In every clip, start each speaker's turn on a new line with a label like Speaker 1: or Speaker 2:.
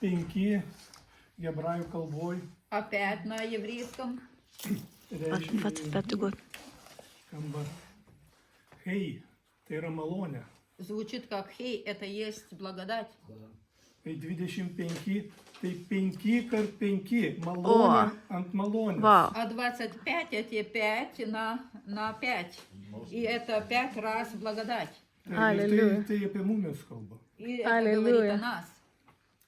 Speaker 1: 5 hebrajų kalboj
Speaker 2: Опять на еврейском.
Speaker 1: reiškia
Speaker 3: 25 год.
Speaker 1: skamba hei, tai yra malonė.
Speaker 2: Звучит как хей, это есть благодать.
Speaker 1: Tai 25, tai 5 kart 5, malonė ant malonės.
Speaker 3: Вау.
Speaker 2: А 25 эти 5 на 5. И это 5 раз благодать.
Speaker 3: Аллилуйя.
Speaker 1: Tai apie mumis kalba.
Speaker 2: И это
Speaker 3: Аллилуйя.
Speaker 2: говорит о нас.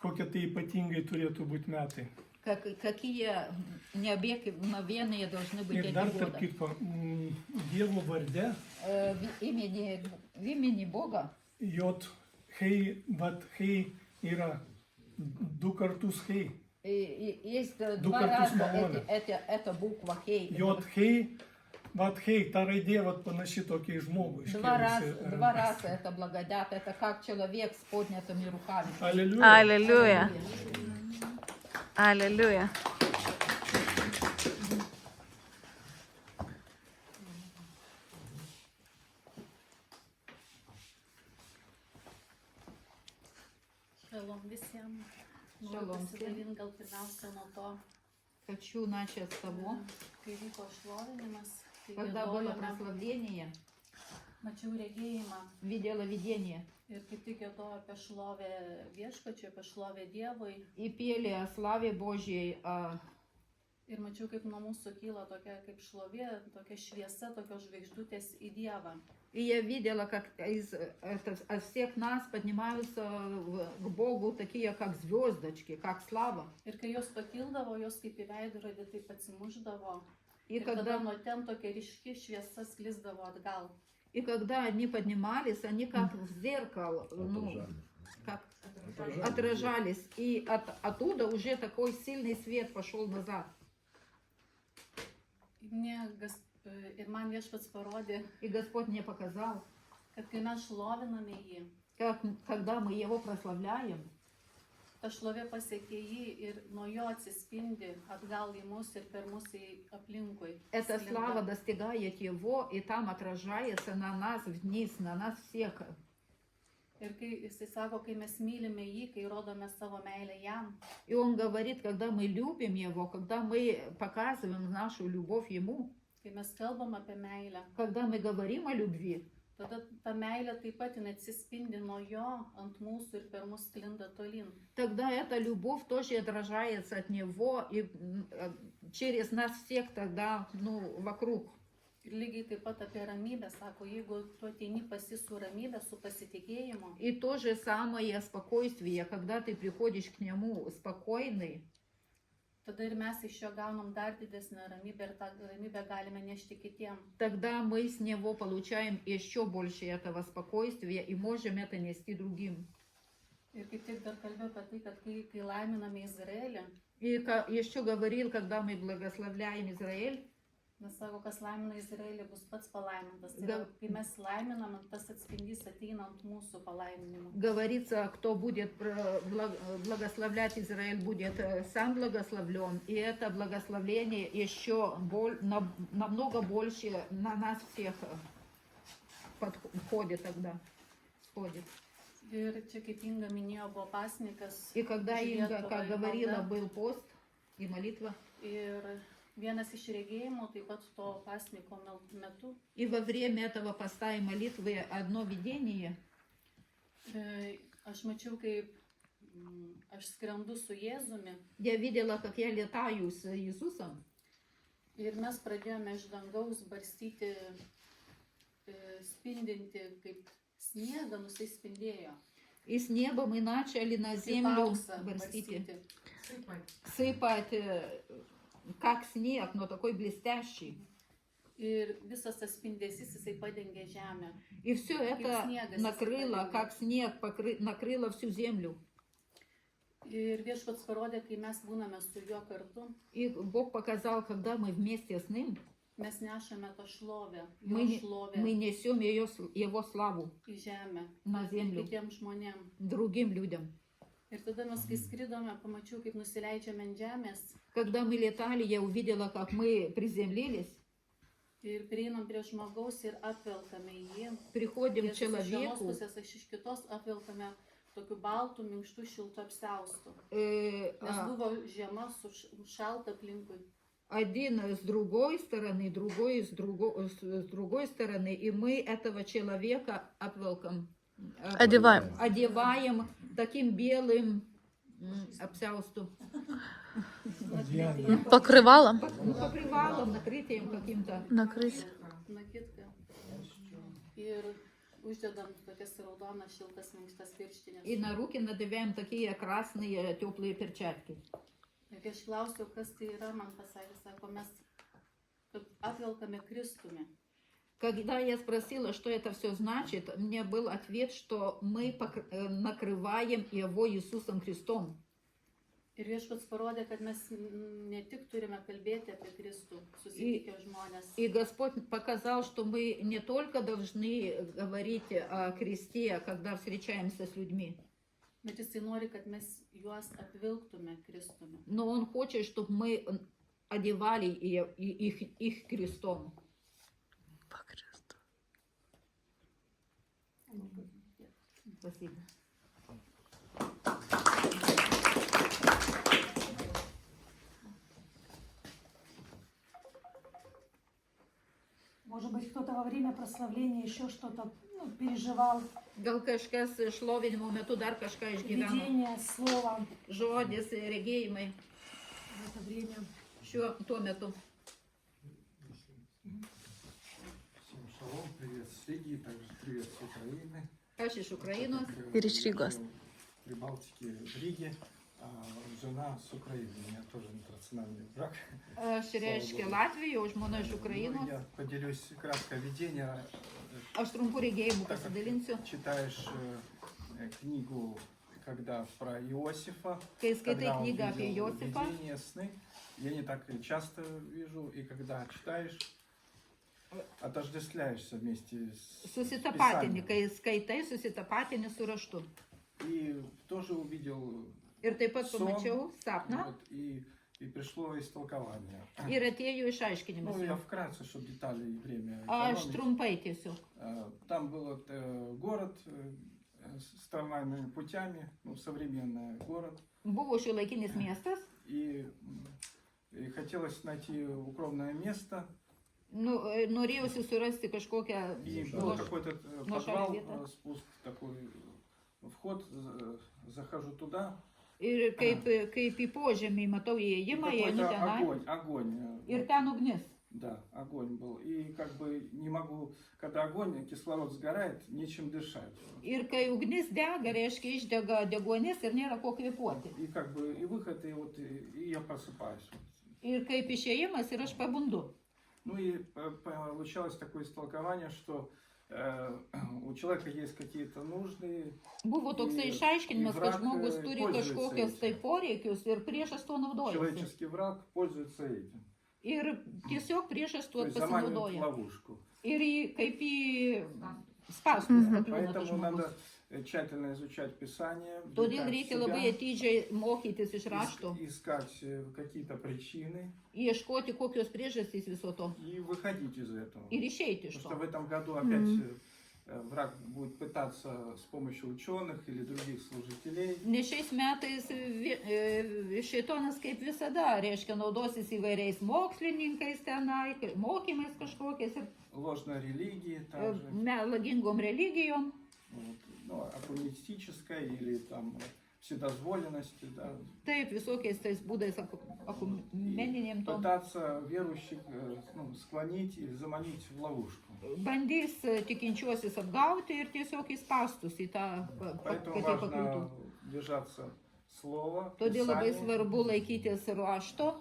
Speaker 1: Kokie tai ypatingai turėtų būti metai.
Speaker 2: Какие необыкновенные должны быть
Speaker 1: Ir
Speaker 2: эти
Speaker 1: dar tarp
Speaker 2: годы.
Speaker 1: kitko, Dievo varde,
Speaker 2: В имени Бога
Speaker 1: jot hei, vat hei yra 2 kartus hei.
Speaker 2: и есть
Speaker 1: Ду
Speaker 2: два
Speaker 1: картус
Speaker 2: раза
Speaker 1: малоне.
Speaker 2: эта буква хей.
Speaker 1: Jot hei, vat hei, ta raidė vat panaši tokia į žmogų.
Speaker 2: Два
Speaker 1: iškėlusi
Speaker 2: раза
Speaker 1: rankas.
Speaker 2: это благодать. Это как человек с поднятыми руками.
Speaker 1: Аллилуйя.
Speaker 3: Аллилуйя. Аллилуйя.
Speaker 4: Šalom visiems. Noriu
Speaker 2: Šalom
Speaker 4: pasidalint gal pirmiausia nuo to,
Speaker 2: Хочу начать с того,
Speaker 4: kai vyko šlovinimas, kai
Speaker 2: когда было
Speaker 4: giedojome,
Speaker 2: прославление,
Speaker 4: mačiau regėjimą
Speaker 2: видела видение.
Speaker 4: ir kaip tik giedojo apie šlovę viešpačiui, apie šlovę Dievui.
Speaker 2: И пели о славе Божьей,
Speaker 4: Ir mačiau, kaip nuo mūsų kyla tokia kaip šlovė, tokia šviesa, tokios žvaigždutės į Dievą.
Speaker 2: и я видела, как от всех нас поднимаются к Богу такие, как звездочки, как слава.
Speaker 4: Ir kai jos pakildavo, jos kaip į veidrodį taip atsimuždavo.
Speaker 2: И
Speaker 4: Ir tada
Speaker 2: когда,
Speaker 4: nuo ten tokia ryški šviesa sklisdavo atgal.
Speaker 2: и когда они поднимались, они как в зеркало, ну, как отражались. И оттуда уже такой сильный свет пошел назад.
Speaker 4: Ir man viešpats parodė,
Speaker 2: И Господь мне показал,
Speaker 4: kad kai mes šloviname jį,
Speaker 2: когда мы Его прославляем,
Speaker 4: ta šlovė pasiekia jį ir nuo jo atsispindi atgal į mus ir per mus į aplinkui.
Speaker 2: эта
Speaker 4: Sklinda.
Speaker 2: слава достигает Его, и там отражается на нас вниз, на нас всех.
Speaker 4: Ir kai jisai sako, kai mes mylime jį, kai rodome savo meilę jam,
Speaker 2: И Он говорит, когда мы любим Его, когда мы показываем нашу любовь Ему,
Speaker 4: kai mes kalbam apie meilę,
Speaker 2: когда мы говорим о любви,
Speaker 4: tada ta meilė taip pat jinai atsispindi nuo jo ant mūsų ir per mus sklinda tolyn.
Speaker 2: тогда эта любовь тоже отражается от Него и через нас всех тогда, ну, вокруг.
Speaker 4: Ir lygiai taip pat apie ramybę sako, jeigu tu ateini pas jį su ramybė, su pasitikėjimu,
Speaker 2: И то же самое спокойствие, когда ты приходишь к Нему спокойный,
Speaker 4: tada ir mes iš jo gaunam dar didesnę ramybę ir tą ramybę galime nešti kitiem.
Speaker 2: тогда мы с Него получаем еще больше этого спокойствия и можем это нести другим.
Speaker 4: Ir kaip tik dar kalbėjau apie tai, kad kai laiminame Izraelį,
Speaker 2: И еще говорил, когда мы благословляем Израиль,
Speaker 4: nes sako, kas laimina Izraelį, bus pats palaimintas. Tai
Speaker 2: Gal-
Speaker 4: yra, kai mes laiminam, tas atspindys ateina ant mūsų palaiminimo.
Speaker 2: говорится, кто будет благословлять Израиль, будет сам благословлен. И это благословление еще намного больше на нас всех подходит тогда. Сходит.
Speaker 4: Ir čia kaip Inga minėjo, buvo pasnikas.
Speaker 2: И когда Инга,
Speaker 4: Lietuvą
Speaker 2: как
Speaker 4: ir
Speaker 2: говорила,
Speaker 4: malda.
Speaker 2: был пост и молитва,
Speaker 4: Ir vienas iš regėjimų, taip pat to pasniko metu,
Speaker 2: и во время этого поста и молитвы одно видение,
Speaker 4: aš mačiau, kaip aš skrendu su Jėzumi
Speaker 2: я видела, как я летаю с Иисусом,
Speaker 4: ir mes pradėjome iš dangaus barstyti, spindinti kaip sniegą, nusispindėjo.
Speaker 2: и с неба мы начали на
Speaker 4: Kaip
Speaker 2: землю
Speaker 4: auksą
Speaker 2: барстить.
Speaker 4: barstyti.
Speaker 2: Сыпать, как снег, но такой блестящий.
Speaker 4: Ir visas tas spindesys, jisai padengė žemę.
Speaker 2: И все это
Speaker 4: снега
Speaker 2: накрыло,
Speaker 4: сосыпали.
Speaker 2: как снег, накрыло всю землю.
Speaker 4: Ir viešpats parodė, kai mes būname su juo kartu,
Speaker 2: И Бог показал, когда мы вместе с Ним,
Speaker 4: mes nešame tą šlovę, jo
Speaker 2: мы
Speaker 4: šlovę
Speaker 2: несем Его славу
Speaker 4: į žemę,
Speaker 2: на землю
Speaker 4: kitiems žmonėms.
Speaker 2: другим людям.
Speaker 4: Ir tada mes, kai skridome, pamačiau, kaip nusileidžiame ant žemės
Speaker 2: Когда мы летали, я увидела, как мы приземлились,
Speaker 4: ir prieinam prie žmogaus ir apvelkame jį.
Speaker 2: приходим к
Speaker 4: Jėzus iš vienos
Speaker 2: человеку,
Speaker 4: pusės, aš iš kitos apvelkame tokiu baltu, minkštu, šiltu apsiaustu. Nes
Speaker 2: А
Speaker 4: buvo žiema, šalta aplinkui.
Speaker 2: один с другой стороны, другой с другой стороны, и мы этого человека обволком
Speaker 3: Одеваем.
Speaker 2: одеваем таким белым обсяусту,
Speaker 3: Покривала.
Speaker 2: покрывалом, накрытием каким-то.
Speaker 3: Накрыть.
Speaker 4: Nakitką. Ir uždedam tokias raudonas, šiltas, minkštas pirštinės.
Speaker 2: И на руки надеваем такие красные теплые перчатки.
Speaker 4: Ir kai aš klausiau, kas tai yra, man pasakė, sako, mes apvelkame Kristumi.
Speaker 2: Когда я спросила, что это все значит, мне был ответ, что мы накрываем его Иисусом Христом.
Speaker 4: Ir Viešpats parodė, kad mes ne tik turime kalbėti apie Kristų, susitikę žmonės,
Speaker 2: И Господь показал, что мы не только должны говорить о Христе, когда встречаемся с людьми,
Speaker 4: bet Jisai nori, kad mes juos apvilktume Kristumi.
Speaker 2: но Он хочет, чтобы мы одевали их крестом.
Speaker 3: По кресту.
Speaker 2: Спасибо.
Speaker 5: Может быть, кто-то во время прославления еще что-то переживал,
Speaker 2: Gal kažkas šlovinimo metu dar kažką išgyveno.
Speaker 5: видение, слово
Speaker 2: Žodis, regėjimai
Speaker 5: в это время.
Speaker 2: tuo metu.
Speaker 6: Всем шалом, привет с Риги, также привет с Украины.
Speaker 2: Aš iš Ukrainos.
Speaker 3: Ir iš Rygos.
Speaker 6: В Прибалтике, в Риге. Жена с Украины, у меня тоже интернациональный брак.
Speaker 2: Aš reiškia Latvija, o žmona iš
Speaker 6: Ну,
Speaker 2: Ukrainos.
Speaker 6: я поделюсь краткое видение.
Speaker 2: Aš trumpų regėjimų
Speaker 6: Так как
Speaker 2: pasidalinsiu.
Speaker 6: читаешь книгу, когда про Иосифа,
Speaker 2: Kai skaitai
Speaker 6: когда он
Speaker 2: knygą apie
Speaker 6: видел
Speaker 2: Josifą,
Speaker 6: видения, сны, я не так часто вижу, и когда читаешь, отождествляешься вместе с
Speaker 2: susitapatini,
Speaker 6: Писанием.
Speaker 2: kai skaitai, susitapatini su raštu.
Speaker 6: И тоже увидел
Speaker 2: Ir taip pat
Speaker 6: сон,
Speaker 2: pamačiau sapną
Speaker 6: вот, и пришло истолкование.
Speaker 2: ir atėjo išaiškinimas.
Speaker 6: Ну, я
Speaker 2: jo.
Speaker 6: вкратце, чтобы детали и время
Speaker 2: Aš
Speaker 6: экономить.
Speaker 2: trumpai tiesiog.
Speaker 6: Там был город с трамвайными путями, ну, современный город.
Speaker 2: Buvo šiuolaikinis miestas.
Speaker 6: И хотелось найти укромное место.
Speaker 2: Nu, norėjusi surasti kažkokią
Speaker 6: И был
Speaker 2: nuoš-
Speaker 6: какой-то
Speaker 2: ну,
Speaker 6: подвал,
Speaker 2: шаль-вета.
Speaker 6: спуск такой, вход, захожу туда.
Speaker 2: Ir kaip į požemį matau įėjimą, einu
Speaker 6: Какой-то
Speaker 2: tenai.
Speaker 6: огонь.
Speaker 2: Ir ten ugnis.
Speaker 6: Да, огонь был. И как бы не могу, когда огонь, кислород сгорает, нечем дышать.
Speaker 2: Ir kai ugnis dega, reiškia išdega deguonis ir nėra ko kvėpuoti.
Speaker 6: И как бы и выход, и вот и я просыпаюсь.
Speaker 2: Ir kaip išėjimas ir aš pabundu.
Speaker 6: Ну и получалось такое истолкование, что у человека есть какие-то нужды,
Speaker 2: Buvo toksai
Speaker 6: Ir
Speaker 2: išaiškinimas, kad
Speaker 6: vrak,
Speaker 2: žmogus turi
Speaker 6: požiūris
Speaker 2: kažkokias
Speaker 6: į-
Speaker 2: tai poreikius ir priešas tuo naudojasi.
Speaker 6: человеческий враг пользуется этим.
Speaker 2: Ir tiesiog priešas
Speaker 6: То
Speaker 2: tuo
Speaker 6: есть заманивает в
Speaker 2: pasinaudoja.
Speaker 6: ловушку.
Speaker 2: Ir kaip į spąstus pakliūna tas
Speaker 6: Поэтому
Speaker 2: žmogus.
Speaker 6: надо tщательно изучать Писание,
Speaker 2: Todėl
Speaker 6: вникать в
Speaker 2: reikia labai
Speaker 6: себя,
Speaker 2: atidžiai mokytis iš rašto,
Speaker 6: искать какие-то причины
Speaker 2: ieškoti kokios priežastys viso to
Speaker 6: и выходить из этого.
Speaker 2: ir išeiti iš
Speaker 6: Потому что
Speaker 2: to.
Speaker 6: в этом году опять враг будет пытаться с помощью ученых или других служителей
Speaker 2: Nes šiais metais šėtonas kaip visada, reiškia, naudosis įvairiais mokslininkais tenai, mokymais kažkokiais ir
Speaker 6: ложной религии, также,
Speaker 2: melagingom religijom.
Speaker 6: вот, ну, акунистической или там вседозволенности, да,
Speaker 2: Taip, visokiais tais būdais akumeniniam tom.
Speaker 6: пытаться верующих склонить или заманить в ловушку.
Speaker 2: Bandys tikinčiuosius apgauti ir tiesiog įspastus į tą,
Speaker 6: Поэтому
Speaker 2: kad jie pakliūtų.
Speaker 6: важно держаться слова,
Speaker 2: Todėl labai
Speaker 6: Писания,
Speaker 2: svarbu laikytis rašto,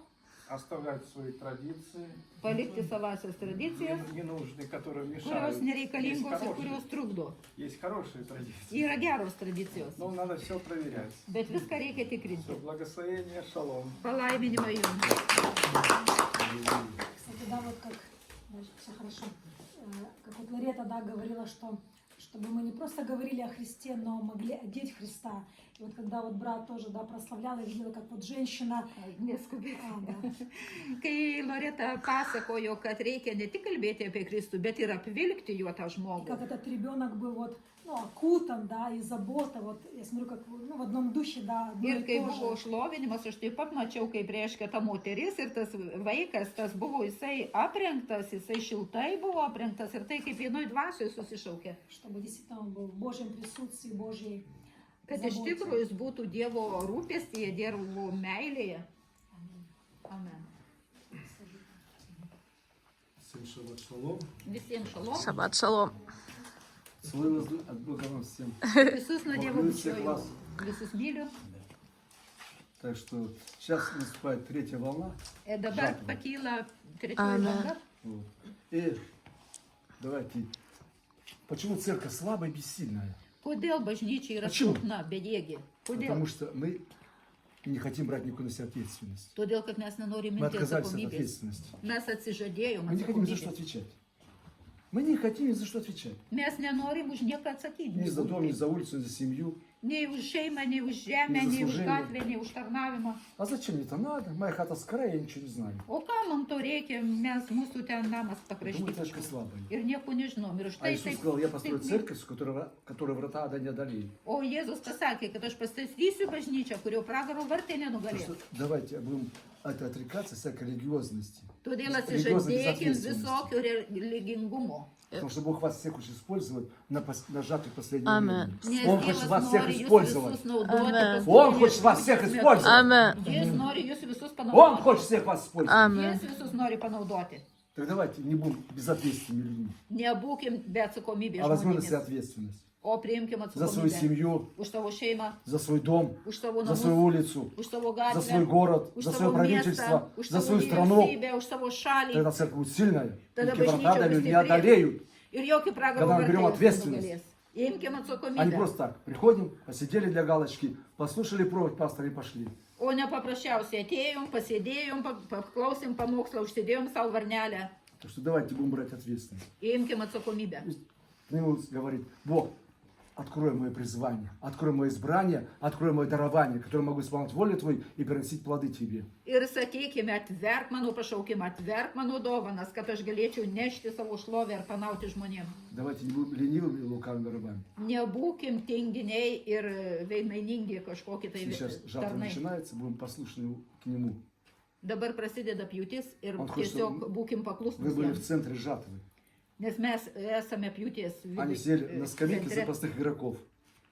Speaker 6: оставлять свои традиции,
Speaker 2: palikti savasias tradicijas,
Speaker 6: ненужные, которые
Speaker 2: kurios
Speaker 6: мешают.
Speaker 2: nereikalingos ir
Speaker 6: хорошие-
Speaker 2: kurios trukdo.
Speaker 6: Есть хорошие традиции,
Speaker 2: Yra geros tradicijos,
Speaker 6: но надо все проверять.
Speaker 2: bet viską reikia tikrinti.
Speaker 6: Все, благословение, шалом.
Speaker 2: Palaiminimą jums.
Speaker 5: Кстати, да, вот как, все хорошо, как вот Ларета, да, говорила, что чтобы мы не просто говорили о Христе, но могли одеть Христа. И вот когда вот брат тоже, да, прославлял, я видела, как вот женщина,
Speaker 2: Neskubėk.
Speaker 5: да,
Speaker 2: Kai Loreta pasakojo, kad reikia ne tik kalbėti apie Kristų, bet ir apvilkti juo tą
Speaker 5: и
Speaker 2: žmogų.
Speaker 5: как этот ребенок был вот ну, окутан, да, и забота, вот я смотрю, как ну, в одном духе, да, одно
Speaker 2: Ir
Speaker 5: и
Speaker 2: kai
Speaker 5: то
Speaker 2: buvo
Speaker 5: же.
Speaker 2: šlovinimas, aš taip pat mačiau, kaip reiškia ta moteris ir tas vaikas, tas buvo jisai aprengtas, jisai šiltai buvo aprengtas ir tai kaip vienoj dvasioje susišaukė.
Speaker 5: Чтобы действительно он был в Божьем присутствии, Божьей
Speaker 2: Kad iš
Speaker 5: заботе.
Speaker 2: tikrųjų jis būtų Dievo rūpestyje, Dievo meilėje. Amen.
Speaker 7: Всем шаббат шалом.
Speaker 2: Visiems šalom.
Speaker 3: Шаббат шалом.
Speaker 7: Целую вас от Бога вам всем.
Speaker 2: Visus nuo Dievo
Speaker 7: Благодарю всех
Speaker 2: bučiuoju.
Speaker 7: вас.
Speaker 2: Visus myliu.
Speaker 7: Так что сейчас наступает третья волна.
Speaker 2: Ir dabar pakyla trečioji
Speaker 3: Amen.
Speaker 2: banga.
Speaker 7: Вот. И давайте. Почему церковь слабая и бессильная?
Speaker 2: Kodėl bažnyčia yra
Speaker 7: Почему?
Speaker 2: silpna, bejėgi? Kodėl?
Speaker 7: Потому что мы не хотим брать никакую на себя ответственность.
Speaker 2: Todėl, kad mes nenorime
Speaker 7: Мы
Speaker 2: imti
Speaker 7: отказались от
Speaker 2: atsakomybės.
Speaker 7: ответственности.
Speaker 2: Mes atsižadėjom
Speaker 7: Мы не хотим ни за что
Speaker 2: atsakomybės.
Speaker 7: отвечать. Мы не хотим ни за что отвечать.
Speaker 2: Mes nenorim už nieką atsakyti.
Speaker 7: Ни за дом, ни за улицу, ни за семью.
Speaker 2: Nei už šeimą, nei už žemę,
Speaker 7: Nei
Speaker 2: nei už
Speaker 7: заслужение.
Speaker 2: gatvę, nei už tarnavimą.
Speaker 7: А зачем мне это надо? Моя хата с края, я ничего не знаю.
Speaker 2: O kam man to reikia? Mes, mūsų ten namas pakrašty.
Speaker 7: Думаю, церковь слабая.
Speaker 2: Ir nieko nežinom. Ir
Speaker 7: А
Speaker 2: štai
Speaker 7: Иисус
Speaker 2: taip.
Speaker 7: сказал, я построю
Speaker 2: taip-
Speaker 7: церковь, с которой врата ада не одолеют.
Speaker 2: O Jėzus pasakė, kad aš pastatysiu bažnyčią, kurio pragaro vartai
Speaker 7: Так
Speaker 2: nenugalės.
Speaker 7: что давайте будем отрекаться всякой религиозности.
Speaker 2: Todėl
Speaker 7: Религиозной
Speaker 2: atsižadėkim
Speaker 7: безответственности.
Speaker 2: visokio religingumo.
Speaker 7: Потому что Бог вас всех хочет использовать на жатве последнего
Speaker 3: Amen.
Speaker 7: времени.
Speaker 2: Nes
Speaker 7: Он
Speaker 2: Dievas
Speaker 7: хочет вас всех
Speaker 2: nori jūs
Speaker 7: использовать.
Speaker 2: visus naudoti.
Speaker 3: Amen.
Speaker 7: Он хочет вас всех
Speaker 2: paskutinius
Speaker 7: использовать.
Speaker 2: metus.
Speaker 3: Amen.
Speaker 2: Jis nori jūs visus
Speaker 7: Он
Speaker 2: panaudoti.
Speaker 7: хочет всех вас использовать.
Speaker 3: Amen.
Speaker 2: Jis visus nori panaudoti.
Speaker 7: Так давайте не будем безответственными людьми,
Speaker 2: Nebūkim be atsakomybės
Speaker 7: а возьмем на себя
Speaker 2: žmonėmis,
Speaker 7: ответственность.
Speaker 2: o priimkim
Speaker 7: За свою
Speaker 2: atsakomybę
Speaker 7: семью,
Speaker 2: už savo šeimą,
Speaker 7: за свой дом,
Speaker 2: už savo
Speaker 7: за свою
Speaker 2: namus,
Speaker 7: улицу,
Speaker 2: už savo
Speaker 7: за свой
Speaker 2: gatvę,
Speaker 7: город,
Speaker 2: už
Speaker 7: за
Speaker 2: savo
Speaker 7: свое
Speaker 2: miestą,
Speaker 7: правительство,
Speaker 2: už
Speaker 7: за
Speaker 2: savo
Speaker 7: свою страну.
Speaker 2: vyriausybę, už savo šalį.
Speaker 7: Тогда церковь будет сильная.
Speaker 2: Тогда
Speaker 7: Никакие
Speaker 2: bažnyčia
Speaker 7: врата
Speaker 2: bus
Speaker 7: не
Speaker 2: stipri
Speaker 7: одолеют.
Speaker 2: ir jokie pragaro
Speaker 7: Когда мы берем
Speaker 2: vartai
Speaker 7: ответственность.
Speaker 2: nenugalės. Imkim
Speaker 7: А не
Speaker 2: atsakomybę,
Speaker 7: просто так. Приходим, посидели для галочки, послушали проповедь пастора и пошли.
Speaker 2: o ne paprasčiausiai atėjom, pasėdėjom, paklausėm pamokslą, užsidėjom savo varnelę.
Speaker 7: Так что давайте будем брать ответственность.
Speaker 2: Imkim atsakomybę.
Speaker 7: К нему говорит, Бог, открой мое призвание, открой мое избрание, открой мое дарование, которое могу исполнять волю Твою и приносить плоды Тебе.
Speaker 2: Ir sakykime, atverk mano pašaukimą, atverk mano dovanas, kad aš galėčiau nešti savo šlovę ir panauti žmonėms.
Speaker 7: Давайте не будем ленивыми и лукавыми рабами.
Speaker 2: Nebūkim tinginiai ir veidmainingi kažkokie tai
Speaker 7: Сейчас жатва
Speaker 2: tarnai.
Speaker 7: начинается, будем послушны к Нему.
Speaker 2: Dabar prasideda pjūtis ir
Speaker 7: Man хочется,
Speaker 2: tiesiog būkim
Speaker 7: Вы
Speaker 2: paklusnus
Speaker 7: были
Speaker 2: jam.
Speaker 7: в центре жатвы.
Speaker 2: Nes mes esame pjūties
Speaker 7: Они сели на скамейке за
Speaker 2: centre,
Speaker 7: простых игроков.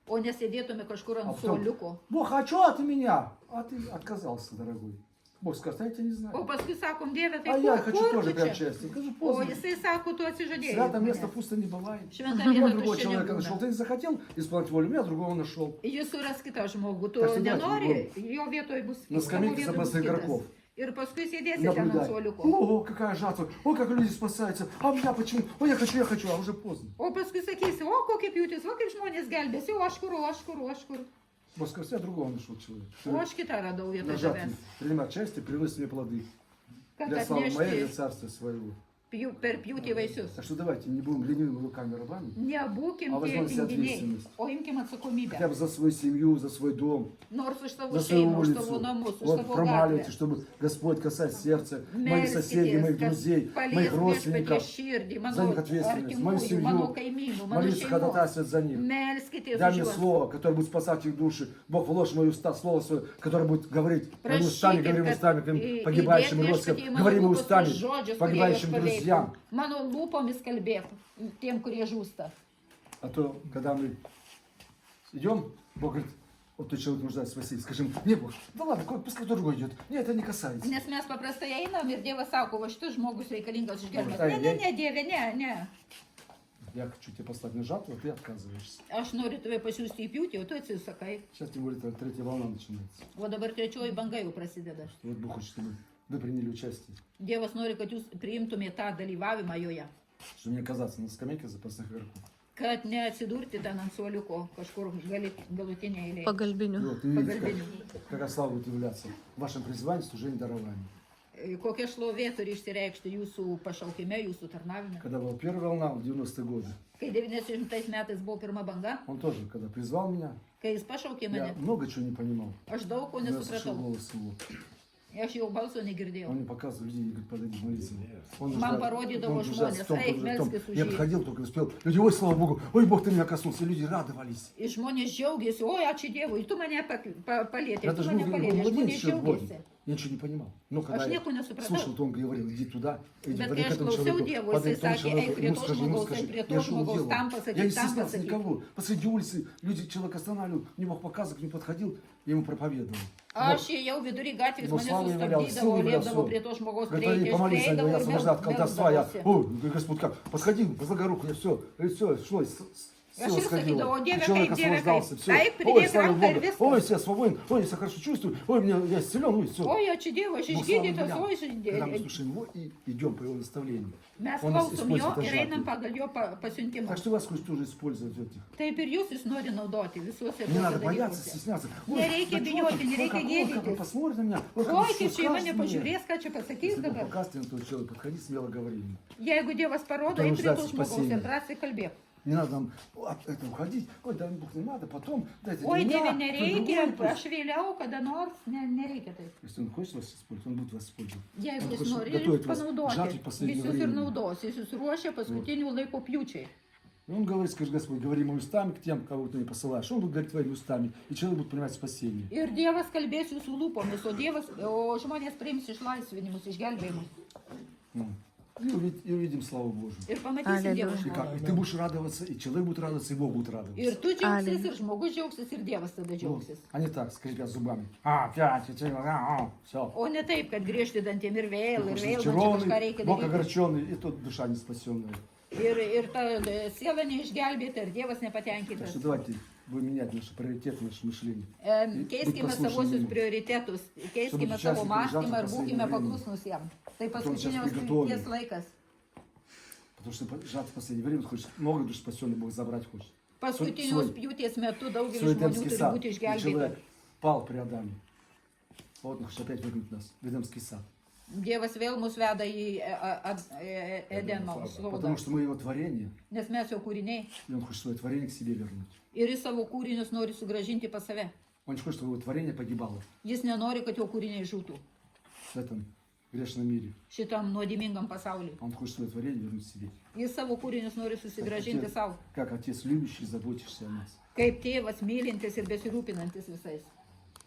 Speaker 2: o nesėdėtume kažkur
Speaker 7: А
Speaker 2: ant
Speaker 7: потом,
Speaker 2: suoliuko.
Speaker 7: Бог, а что ты меня? А ты отказался, дорогой. Бог скажет, а я тебя не
Speaker 2: O
Speaker 7: знаю.
Speaker 2: paskui sakom, Dieve,
Speaker 7: А
Speaker 2: tai
Speaker 7: я
Speaker 2: kur,
Speaker 7: хочу
Speaker 2: kur
Speaker 7: тоже
Speaker 2: tu
Speaker 7: принять
Speaker 2: čia?
Speaker 7: участие. Скажи,
Speaker 2: O
Speaker 7: поздно.
Speaker 2: jisai sako, tu atsižadėjai.
Speaker 7: Свято
Speaker 2: manęs.
Speaker 7: место пусто не бывает.
Speaker 2: Šventą
Speaker 7: Вот
Speaker 2: vietą
Speaker 7: другой
Speaker 2: tuščia
Speaker 7: человек нашел.
Speaker 2: nebūna.
Speaker 7: Ты не захотел исполнить волю меня, другого нашел.
Speaker 2: Jis suras kitą žmogų, tu
Speaker 7: Так что давайте
Speaker 2: nenori, jo vietoj bus
Speaker 7: На
Speaker 2: tavo
Speaker 7: скамейке
Speaker 2: vietoj
Speaker 7: за
Speaker 2: bus
Speaker 7: простых
Speaker 2: kitas.
Speaker 7: игроков.
Speaker 2: Ir paskui sėdėsi ten ant
Speaker 7: Наблюдай.
Speaker 2: suoliuko.
Speaker 7: О, какая жатва. О, как люди спасаются. А меня почему? О, я хочу, а уже поздно.
Speaker 2: O paskui sakysi, o kokie pjūtis, o kaip žmonės gelbėsi, o aš kur, o aš kur, o aš kur.
Speaker 7: Бог скажет, я другого нашел человека.
Speaker 2: O aš kitą radau
Speaker 7: На
Speaker 2: vietoj
Speaker 7: жатве
Speaker 2: tavęs.
Speaker 7: принимать участие, приносит мне плоды.
Speaker 2: Kad
Speaker 7: Для славы моей, для
Speaker 2: atnešti
Speaker 7: царства своего.
Speaker 2: per pjūtį vaisius.
Speaker 7: Так что давайте не будем ленивыми руками рабами.
Speaker 2: Nebūkim
Speaker 7: A
Speaker 2: tie
Speaker 7: возьмем себе
Speaker 2: tinginiai,
Speaker 7: ответственность.
Speaker 2: o imkim atsakomybę.
Speaker 7: Хотя бы за свою семью, за свой дом,
Speaker 2: Nors už savo
Speaker 7: за свою
Speaker 2: šeimą, už savo
Speaker 7: улицу.
Speaker 2: namus, už
Speaker 7: Вот
Speaker 2: savo
Speaker 7: промаливайте,
Speaker 2: gatvę.
Speaker 7: чтобы Господь касаясь сердца моих соседей,
Speaker 2: Melskitės,
Speaker 7: моих
Speaker 2: kad
Speaker 7: друзей, моих
Speaker 2: palies viešpaties
Speaker 7: родственников.
Speaker 2: širdį,
Speaker 7: за
Speaker 2: mano
Speaker 7: них ответственность, мою
Speaker 2: artimųjų,
Speaker 7: семью,
Speaker 2: mano kaimynų, mano
Speaker 7: Молиться,
Speaker 2: šeimos.
Speaker 7: ходатайствовать за них.
Speaker 2: Melskitės
Speaker 7: Дай
Speaker 2: už
Speaker 7: мне
Speaker 2: juos.
Speaker 7: слово, которое будет спасать их души. Бог, вложь в мои уста слово свое, которое будет говорить моими устами,
Speaker 2: Prašykit,
Speaker 7: говорим
Speaker 2: kad
Speaker 7: устами,
Speaker 2: į-
Speaker 7: погибающим
Speaker 2: įdėk
Speaker 7: родственникам,
Speaker 2: viešpatie į mano
Speaker 7: говорим
Speaker 2: lūpas
Speaker 7: устами,
Speaker 2: tuos žodžius, kurie
Speaker 7: погибающим
Speaker 2: juos paveiktų.
Speaker 7: друзьям.
Speaker 2: Mano lūpomis kalbėk tiem, kurie žūsta.
Speaker 7: А то, когда мы идем, Бог говорит, вот тот человек нуждается в спасении. Скажем, не, Бог, да ладно, пускай кто другой идет. Нет, это не касается.
Speaker 2: Nes mes paprastai einam ir Dievas sako, va šitas žmogus reikalingas išgelbėti.
Speaker 7: Tai
Speaker 2: Ne, Dieve, ne.
Speaker 7: Я хочу тебя послать на жатву, а ты отказываешься.
Speaker 2: Aš noriu tave pasiūsti į pjūtį, o tu atsisakai.
Speaker 7: Сейчас, тем более, третья волна начинается.
Speaker 2: O dabar trečioji banga jau prasideda.
Speaker 7: И вот Бог хочет, чтобы вы приняли участие.
Speaker 2: Dievas nori, kad jūs priimtumėte tą dalyvavimą joje.
Speaker 7: Чтобы не оказаться на скамейке запасных игроков.
Speaker 2: Kad neatsidurti ten ant suoliuko kažkur galutinėje eilėje.
Speaker 3: Pagalbinių.
Speaker 7: И вот, и видите,
Speaker 2: Pagalbinių.
Speaker 7: какая слава будет являться в вашем призвании, служении, даровании.
Speaker 2: Kokia šlovė turi išsireikšti jūsų pašaukime, jūsų tarnavime.
Speaker 7: Когда была первая волна в 90-е годы,
Speaker 2: Kai 90 metais buvo pirma banga,
Speaker 7: он тоже, когда призвал меня,
Speaker 2: kai jis pašaukė
Speaker 7: я
Speaker 2: mane,
Speaker 7: много чего не понимал.
Speaker 2: aš daug ko
Speaker 7: Но я слышал
Speaker 2: nesupratau.
Speaker 7: голос его.
Speaker 2: Aš jo balso negirdėjau.
Speaker 7: Он мне показывал людей, говорит, подойди, молиться. Он
Speaker 2: Man
Speaker 7: нуждается-
Speaker 2: parodydavo
Speaker 7: он нуждается
Speaker 2: žmonės,
Speaker 7: в том,
Speaker 2: eik
Speaker 7: в том.
Speaker 2: melskis už
Speaker 7: Я
Speaker 2: jį.
Speaker 7: подходил, только успел. Люди, ой, слава Богу, ой, Бог, ты меня коснулся. Люди радовались.
Speaker 2: Ir žmonės džiaugiasi, oi, ačiū Dievui, tu mane palėtė,
Speaker 7: Я
Speaker 2: tu
Speaker 7: даже
Speaker 2: mane
Speaker 7: был
Speaker 2: palėtė, žmonės
Speaker 7: младенец еще в боге.
Speaker 2: džiaugiasi.
Speaker 7: Я ничего не понимал. Но когда
Speaker 2: Aš
Speaker 7: я
Speaker 2: nieko nesupratau.
Speaker 7: слушал, то он говорил, иди туда, иди,
Speaker 2: Bet
Speaker 7: подойди
Speaker 2: kai
Speaker 7: к
Speaker 2: aš
Speaker 7: этому
Speaker 2: klausiau
Speaker 7: человеку,
Speaker 2: Dievo,
Speaker 7: подойди
Speaker 2: jisai
Speaker 7: к тому
Speaker 2: sakė,
Speaker 7: человеку,
Speaker 2: eik prie
Speaker 7: ему
Speaker 2: to
Speaker 7: скажи, ему
Speaker 2: žmogaus,
Speaker 7: скажи.
Speaker 2: eik prie to
Speaker 7: Я шел
Speaker 2: žmogaus,
Speaker 7: делал.
Speaker 2: tam
Speaker 7: Я
Speaker 2: pasakyk,
Speaker 7: не
Speaker 2: tam
Speaker 7: стеснялся
Speaker 2: pasakyk.
Speaker 7: никого. Посреди улицы люди, человек останавливал, не мог показывать, к нему подходил, я ему проповедовал.
Speaker 2: Aš ėjau vidury gatvės,
Speaker 7: Ну,
Speaker 2: mane
Speaker 7: слава ему, валял,
Speaker 2: sustabdydavo,
Speaker 7: силу валял,
Speaker 2: liepdavo
Speaker 7: всё.
Speaker 2: prie to žmogaus
Speaker 7: Говорит,
Speaker 2: prieiti, aš
Speaker 7: помолись за него,
Speaker 2: prieidavau
Speaker 7: я
Speaker 2: ir
Speaker 7: освобождаю от колдовства, я,
Speaker 2: meldavausi.
Speaker 7: ой, Господь, как, подходи, возлагай руку, я все, шло,
Speaker 2: Я
Speaker 7: все
Speaker 2: же
Speaker 7: сходило.
Speaker 2: sakydavau,
Speaker 7: И
Speaker 2: Dieve,
Speaker 7: человек
Speaker 2: kaip, Dieve,
Speaker 7: освобождался,
Speaker 2: kaip.
Speaker 7: все.
Speaker 2: Taip,
Speaker 7: Ой,
Speaker 2: pridėk
Speaker 7: слава
Speaker 2: ranką ir
Speaker 7: Богу,
Speaker 2: viskas.
Speaker 7: ой, я свободен, ой, я себя хорошо чувствую, ой, я исцелен, ой, все.
Speaker 2: Oi, ačiū Dievui, aš išgydytas, oi,
Speaker 7: Когда мы слушаем его и идем по его наставлению.
Speaker 2: mes
Speaker 7: Он нас
Speaker 2: klausom jo
Speaker 7: использует
Speaker 2: ir einam
Speaker 7: отжатый.
Speaker 2: pagal jo pasiuntimą.
Speaker 7: Так что вас хочет тоже использовать в этих.
Speaker 2: Taip ir jūs jis nori naudoti visuose
Speaker 7: Не надо
Speaker 2: tuose
Speaker 7: бояться,
Speaker 2: dalykuose.
Speaker 7: стесняться.
Speaker 2: Nereikia
Speaker 7: да чё
Speaker 2: bijoti,
Speaker 7: ты,
Speaker 2: nereikia
Speaker 7: как
Speaker 2: gėdytis.
Speaker 7: посмотри на меня. Ой, как
Speaker 2: Oi,
Speaker 7: всё
Speaker 2: kaip čia į mane
Speaker 7: скажет мне.
Speaker 2: pažiūrės, ką čia pasakys
Speaker 7: Если Бог
Speaker 2: dabar.
Speaker 7: показывает на того человека, подходи, смело говори ему.
Speaker 2: Jeigu Dievas parodo,
Speaker 7: Кто
Speaker 2: eik prie to
Speaker 7: нуждается в
Speaker 2: žmogaus
Speaker 7: спасении.
Speaker 2: ir drąsiai kalbėk.
Speaker 7: Не надо нам от этого уходить. Ой, да Бог не надо, потом дайте
Speaker 2: Oi,
Speaker 7: меня,
Speaker 2: Dieve,
Speaker 7: кто
Speaker 2: nereikia,
Speaker 7: другой пусть.
Speaker 2: aš vėliau kada nors, nereikia taip.
Speaker 7: Если он хочет вас использовать, он будет вас использовать.
Speaker 2: Jeigu
Speaker 7: Он
Speaker 2: jis
Speaker 7: хочет
Speaker 2: nori
Speaker 7: готовить
Speaker 2: jis
Speaker 7: вас
Speaker 2: panaudoti,
Speaker 7: жатве последнего
Speaker 2: visus ir
Speaker 7: времени.
Speaker 2: naudos, jis jūs ruošia paskutinių laiko pjūčiai.
Speaker 7: И он говорит, скажи, Господь, говори моими устами к тем, кого ты мне посылаешь. Он будет говорить твоими устами, и человек будет принимать спасение.
Speaker 2: Ir Dievas kalbės jūsų lūpomis, o žmonės priims išlaisvinimus, išgelbėjimus.
Speaker 7: И увидим славу Божию.
Speaker 2: Ir pamatysim Dievo
Speaker 7: И, как,
Speaker 2: žmogų.
Speaker 7: и ты будешь радоваться, и человек будет радоваться, и Бог будет радоваться.
Speaker 2: Ir tu džiaugsis,
Speaker 3: Аллилуйя.
Speaker 2: ir žmogus džiaugsis, ir Dievas tada džiaugsis.
Speaker 7: А не так, скрипя зубами. Все.
Speaker 2: O ne taip, kad griežti dantiem ir vėl, man čia kažką
Speaker 7: Разочарованный,
Speaker 2: reikia
Speaker 7: Бог
Speaker 2: daryti.
Speaker 7: огорченный, и тот душа не спасенная.
Speaker 2: Ir ta siela neišgelbėta, ir Dievas
Speaker 7: Так
Speaker 2: nepatenkintas.
Speaker 7: что давайте будем менять наши приоритеты, наше мышление.
Speaker 2: Keiskime
Speaker 7: Būt
Speaker 2: savosius
Speaker 7: послушными.
Speaker 2: prioritetus, keiskime
Speaker 7: Чтобы
Speaker 2: savo
Speaker 7: участники
Speaker 2: mąstymą ir
Speaker 7: žadų
Speaker 2: būkime
Speaker 7: pasaulyje
Speaker 2: paklusnus jam. Tai
Speaker 7: Потом сейчас
Speaker 2: paskutinios
Speaker 7: приготовим.
Speaker 2: ties laikas.
Speaker 7: Потому что жатва в последнее время хочет много душ спасенных Бог забрать хочет.
Speaker 2: Paskutinios
Speaker 7: Свой-
Speaker 2: pjūties metu daugelis
Speaker 7: Свой
Speaker 2: žmonių
Speaker 7: Эдемский
Speaker 2: turi
Speaker 7: сад.
Speaker 2: būti
Speaker 7: И
Speaker 2: išgelbėti.
Speaker 7: человек пал при Адаме. Вот он хочет опять выгнать нас в Эдемский сад.
Speaker 2: Dievas vėl mus veda į Edeno sodą,
Speaker 7: Потому что мы его tворение,
Speaker 2: nes mes jo kūriniai.
Speaker 7: и он хочет свое tворение к себе вернуть.
Speaker 2: Ir į savo kūrinius nori sugražinti pas save.
Speaker 7: Он не хочет, чтобы его tворение погибало
Speaker 2: Jis nenori, kad jo kūriniai žūtų
Speaker 7: в этом грешном мире.
Speaker 2: šitam nuodėmingam pasauliui.
Speaker 7: Он хочет свое tворение вернуть себе.
Speaker 2: Jis savo kūrinius nori susigražinti savo.
Speaker 7: Как отец любящий, заботишься о нас.
Speaker 2: Kaip tėvas mylintis ir besirūpinantis visais.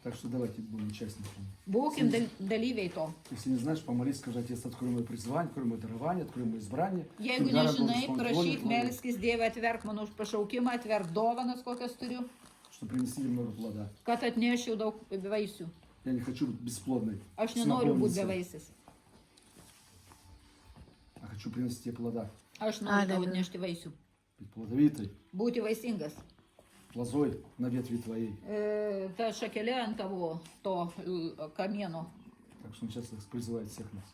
Speaker 7: Так что давайте будем участниками.
Speaker 2: Būkim dalyviai to.
Speaker 7: Если не знаешь, помолись, скажи, Отец, открой мое призвание, открой мое дарование, открой мое избрание.
Speaker 2: Jeigu
Speaker 7: Даром Божьим,
Speaker 2: nežinai,
Speaker 7: что он
Speaker 2: prašyk,
Speaker 7: волит мою,
Speaker 2: melskis Dievą, atverk mano pašaukimą, atverk dovanas, kokias turiu,
Speaker 7: Что принесли много плода.
Speaker 2: kad atnešiu daug vaisių.
Speaker 7: Я не хочу быть бесплодной.
Speaker 2: Aš nenoriu būti
Speaker 7: самополницей,
Speaker 2: bevaisis.
Speaker 7: а хочу приносить тебе плода.
Speaker 2: Aš noriu tau
Speaker 3: Aleliuja.
Speaker 2: atnešti vaisių.
Speaker 7: Быть плодовитой,
Speaker 2: Būti vaisingas.
Speaker 7: лозой на ветви твоей.
Speaker 2: Ta šakelė ant tavo to kamieno.
Speaker 7: Так что он сейчас призывает всех нас.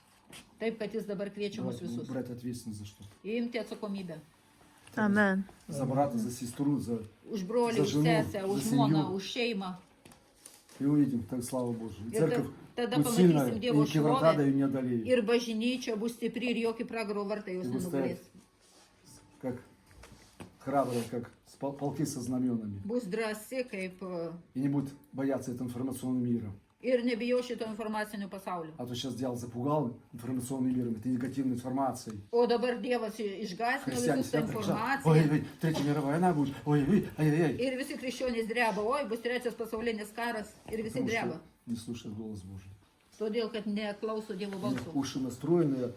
Speaker 2: Taip, kad jis dabar kviečia mus
Speaker 7: Давайте
Speaker 2: visus.
Speaker 7: брать ответственность за что.
Speaker 2: Imti atsakomybę.
Speaker 3: Amen.
Speaker 7: За брата, за сестру, за...
Speaker 2: Už brolį,
Speaker 7: Za
Speaker 2: už
Speaker 7: ženų,
Speaker 2: sesę, už
Speaker 7: za
Speaker 2: žmoną,
Speaker 7: senjų.
Speaker 2: už šeimą.
Speaker 7: И увидим, так слава Божию. И
Speaker 2: Ir
Speaker 7: церковь
Speaker 2: tada
Speaker 7: будет сильная,
Speaker 2: pamatysim
Speaker 7: и
Speaker 2: Dievo
Speaker 7: никакие врата да
Speaker 2: šlovę.
Speaker 7: ее не одолеют.
Speaker 2: Ir bažnyčia bus stipri ir jokie pragaro vartai jos
Speaker 7: Ir bus
Speaker 2: nenugalės.
Speaker 7: Как храбрые, как полки со знаменами.
Speaker 2: Bus drąsi kaip
Speaker 7: И не будет бояться этого информационного мира.
Speaker 2: ir nebijo šito informacinio pasaulio.
Speaker 7: А то сейчас дьявол запугал информационным миром, этой негативной информацией.
Speaker 2: O dabar Dievas išgąsdino
Speaker 7: Христиане
Speaker 2: visus tą
Speaker 7: всегда кричат,
Speaker 2: informaciją.
Speaker 7: ой, Третья мировая война будет, ой, ай-яй-яй.
Speaker 2: Ir visi krikščionys dreba, oi, bus trečias pasaulinis karas ir visi
Speaker 7: Потому
Speaker 2: dreba.
Speaker 7: что не слушают голос Божий.
Speaker 2: Todėl, kad neklauso Dievo
Speaker 7: У них
Speaker 2: balso.
Speaker 7: уши настроены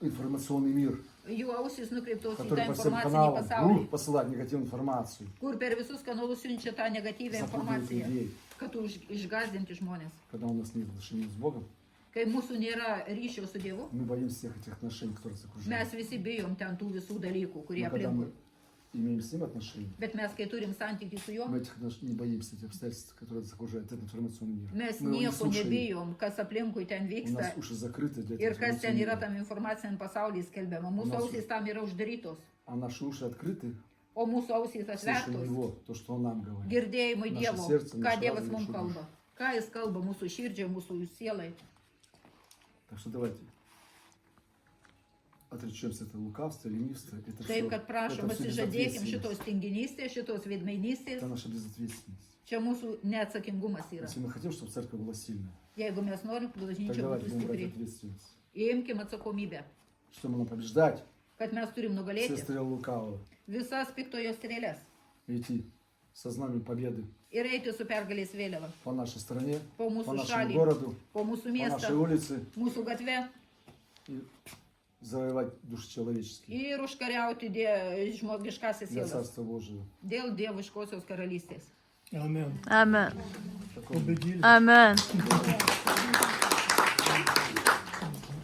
Speaker 7: информационный мир,
Speaker 2: Jų ausis nukreiptos į tą
Speaker 7: который по всем
Speaker 2: informacinį
Speaker 7: каналам
Speaker 2: pasaulį,
Speaker 7: посылает негативную информацию,
Speaker 2: kur per visus kanalus siunčia tą negatyvę
Speaker 7: запутывает
Speaker 2: informaciją,
Speaker 7: людей,
Speaker 2: kad išgazdinti žmonės.
Speaker 7: когда у нас нет отношений с Богом.
Speaker 2: Kai mūsų nėra ryšio su Dievu,
Speaker 7: Мы боимся всех этих отношений, которые нас окружают.
Speaker 2: mes visi bijom ten tų visų dalykų, kurie
Speaker 7: Но когда
Speaker 2: aplinkui.
Speaker 7: мы имеем с ним отношения,
Speaker 2: Bet mes, kai turim santykių su juo,
Speaker 7: мы этих не боимся, этих обстоятельств, которые нас окружают, этот информационный мир.
Speaker 2: mes
Speaker 7: Мы его не
Speaker 2: nieko
Speaker 7: слушаем.
Speaker 2: nebijom, kas aplinkui ten
Speaker 7: У
Speaker 2: vyksta
Speaker 7: нас уши закрыты для
Speaker 2: ir
Speaker 7: этого
Speaker 2: kas ten yra
Speaker 7: информационного
Speaker 2: tam informaciniam pasaulyje skelbiama. Mūsų
Speaker 7: Mes-
Speaker 2: ausys tam yra uždarytos,
Speaker 7: А наши уши открыты,
Speaker 2: o mūsų ausys
Speaker 7: слушаем
Speaker 2: atvertos
Speaker 7: Его, то, что Он нам говорит.
Speaker 2: girdėjimui
Speaker 7: Naše
Speaker 2: Dievo,
Speaker 7: srdce,
Speaker 2: ką
Speaker 7: naše
Speaker 2: Dievas
Speaker 7: razum,
Speaker 2: mums
Speaker 7: naše
Speaker 2: kalba. Ką jis kalba mūsų širdžiai, mūsų sielai.
Speaker 7: Так что давайте отречемся от лукавства, ленивства, это
Speaker 2: Taip,
Speaker 7: все,
Speaker 2: kad prašom
Speaker 7: это все
Speaker 2: atsižadėkim šitos
Speaker 7: безответственность.
Speaker 2: tinginystės, šitos veidmainystės.
Speaker 7: Это наша безответственность.
Speaker 2: Čia mūsų neatsakingumas yra.
Speaker 7: Если мы хотим, чтобы церковь была сильной,
Speaker 2: Jeigu mes norim, kad bažnyčia
Speaker 7: тогда давайте
Speaker 2: būtų
Speaker 7: будем брать
Speaker 2: stipri,
Speaker 7: ответственность.
Speaker 2: imkim atsakomybę,
Speaker 7: Что мы нам побеждать
Speaker 2: kad mes turim
Speaker 7: все
Speaker 2: nugalėti
Speaker 7: стрелы лукавого,
Speaker 2: visas piktojo strėlės
Speaker 7: идти со знаменем победы
Speaker 2: ir eiti su pergalės vėliava
Speaker 7: по нашей стране,
Speaker 2: po
Speaker 7: по
Speaker 2: mūsų
Speaker 7: нашему
Speaker 2: šalį,
Speaker 7: городу,
Speaker 2: po mūsų
Speaker 7: по
Speaker 2: miestą,
Speaker 7: нашей улице
Speaker 2: mūsų gatve
Speaker 7: и завоевать души человеческие
Speaker 2: ir užkariauti žmogiškasis
Speaker 7: для
Speaker 2: sielas
Speaker 7: Царства Божьего.
Speaker 2: dėl dieviškosios karalystės.
Speaker 1: Амен.
Speaker 3: Амен.
Speaker 7: Такого.
Speaker 1: Победили.
Speaker 3: Амен.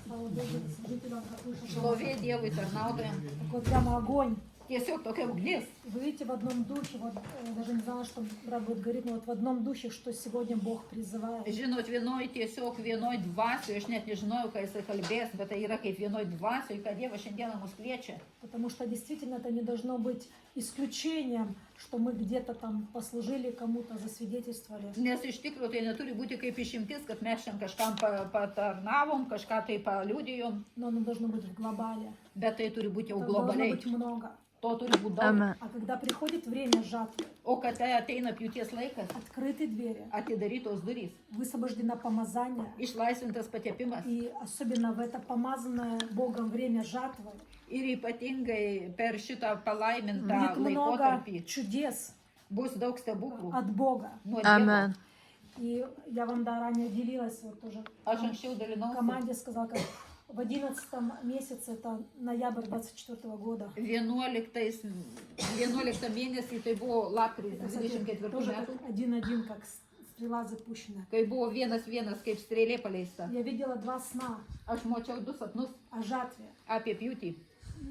Speaker 5: Слава Богу, служителям, как вышел.
Speaker 2: Šlovė Dievui tarnautojams.
Speaker 5: Такой прямо огонь.
Speaker 2: Tiesiog tokia ugnis.
Speaker 5: Вы видите, в одном духе, вот даже не знала, что брат будет говорить, но вот в одном духе, что сегодня Бог призывает.
Speaker 2: Žinot, tiesiog vienoj dvasioje, aš net nežinojau, ką jisai kalbės, bet tai yra kaip vienoj dvasioje, kad Dievas šiandieną mus kviečia.
Speaker 5: Потому что действительно это не должно быть исключением, что мы где-то там послужили кому-то, засвидетельствовали.
Speaker 2: Nes iš tikrųjų tai neturi būti kaip išimtis, kad mes šiandien kažkam patarnavom, kažką tai paliudijom,
Speaker 5: Но оно должно быть в глобале.
Speaker 2: bet tai turi būti jau
Speaker 5: Там должно
Speaker 2: globaliai.
Speaker 5: быть много.
Speaker 2: To turi būti daug.
Speaker 3: Амен.
Speaker 5: А когда приходит время жатвы,
Speaker 2: O kad ateina pjūties laikas,
Speaker 5: открыты двери,
Speaker 2: atidarytos durys,
Speaker 5: высвобождено помазание,
Speaker 2: išlaisvintas patepimas
Speaker 5: и особенно в это помазанное Богом время жатвы
Speaker 2: ir ypatingai per šitą palaimintą
Speaker 5: будет много
Speaker 2: laikotarpį
Speaker 5: чудес
Speaker 2: bus daug stebuklų
Speaker 5: от Бога.
Speaker 2: nuo Dievo.
Speaker 3: Амен.
Speaker 5: И я вам, да, ранее делилась, вот тоже
Speaker 2: Aš anksčiau
Speaker 5: в
Speaker 2: dalinausi
Speaker 5: команде сказала, как в 11 месяце, это ноябрь 24 года.
Speaker 2: 11 mėnesį, tai buvo lapkritis
Speaker 5: Кстати,
Speaker 2: 24
Speaker 5: тоже
Speaker 2: metų,
Speaker 5: как 1-1, как стрела запущена.
Speaker 2: kai buvo 1-1 kaip strėlė paleista.
Speaker 5: Я видела два сна
Speaker 2: Aš mačiau du sapnus
Speaker 5: о жатве.
Speaker 2: apie pjūtį.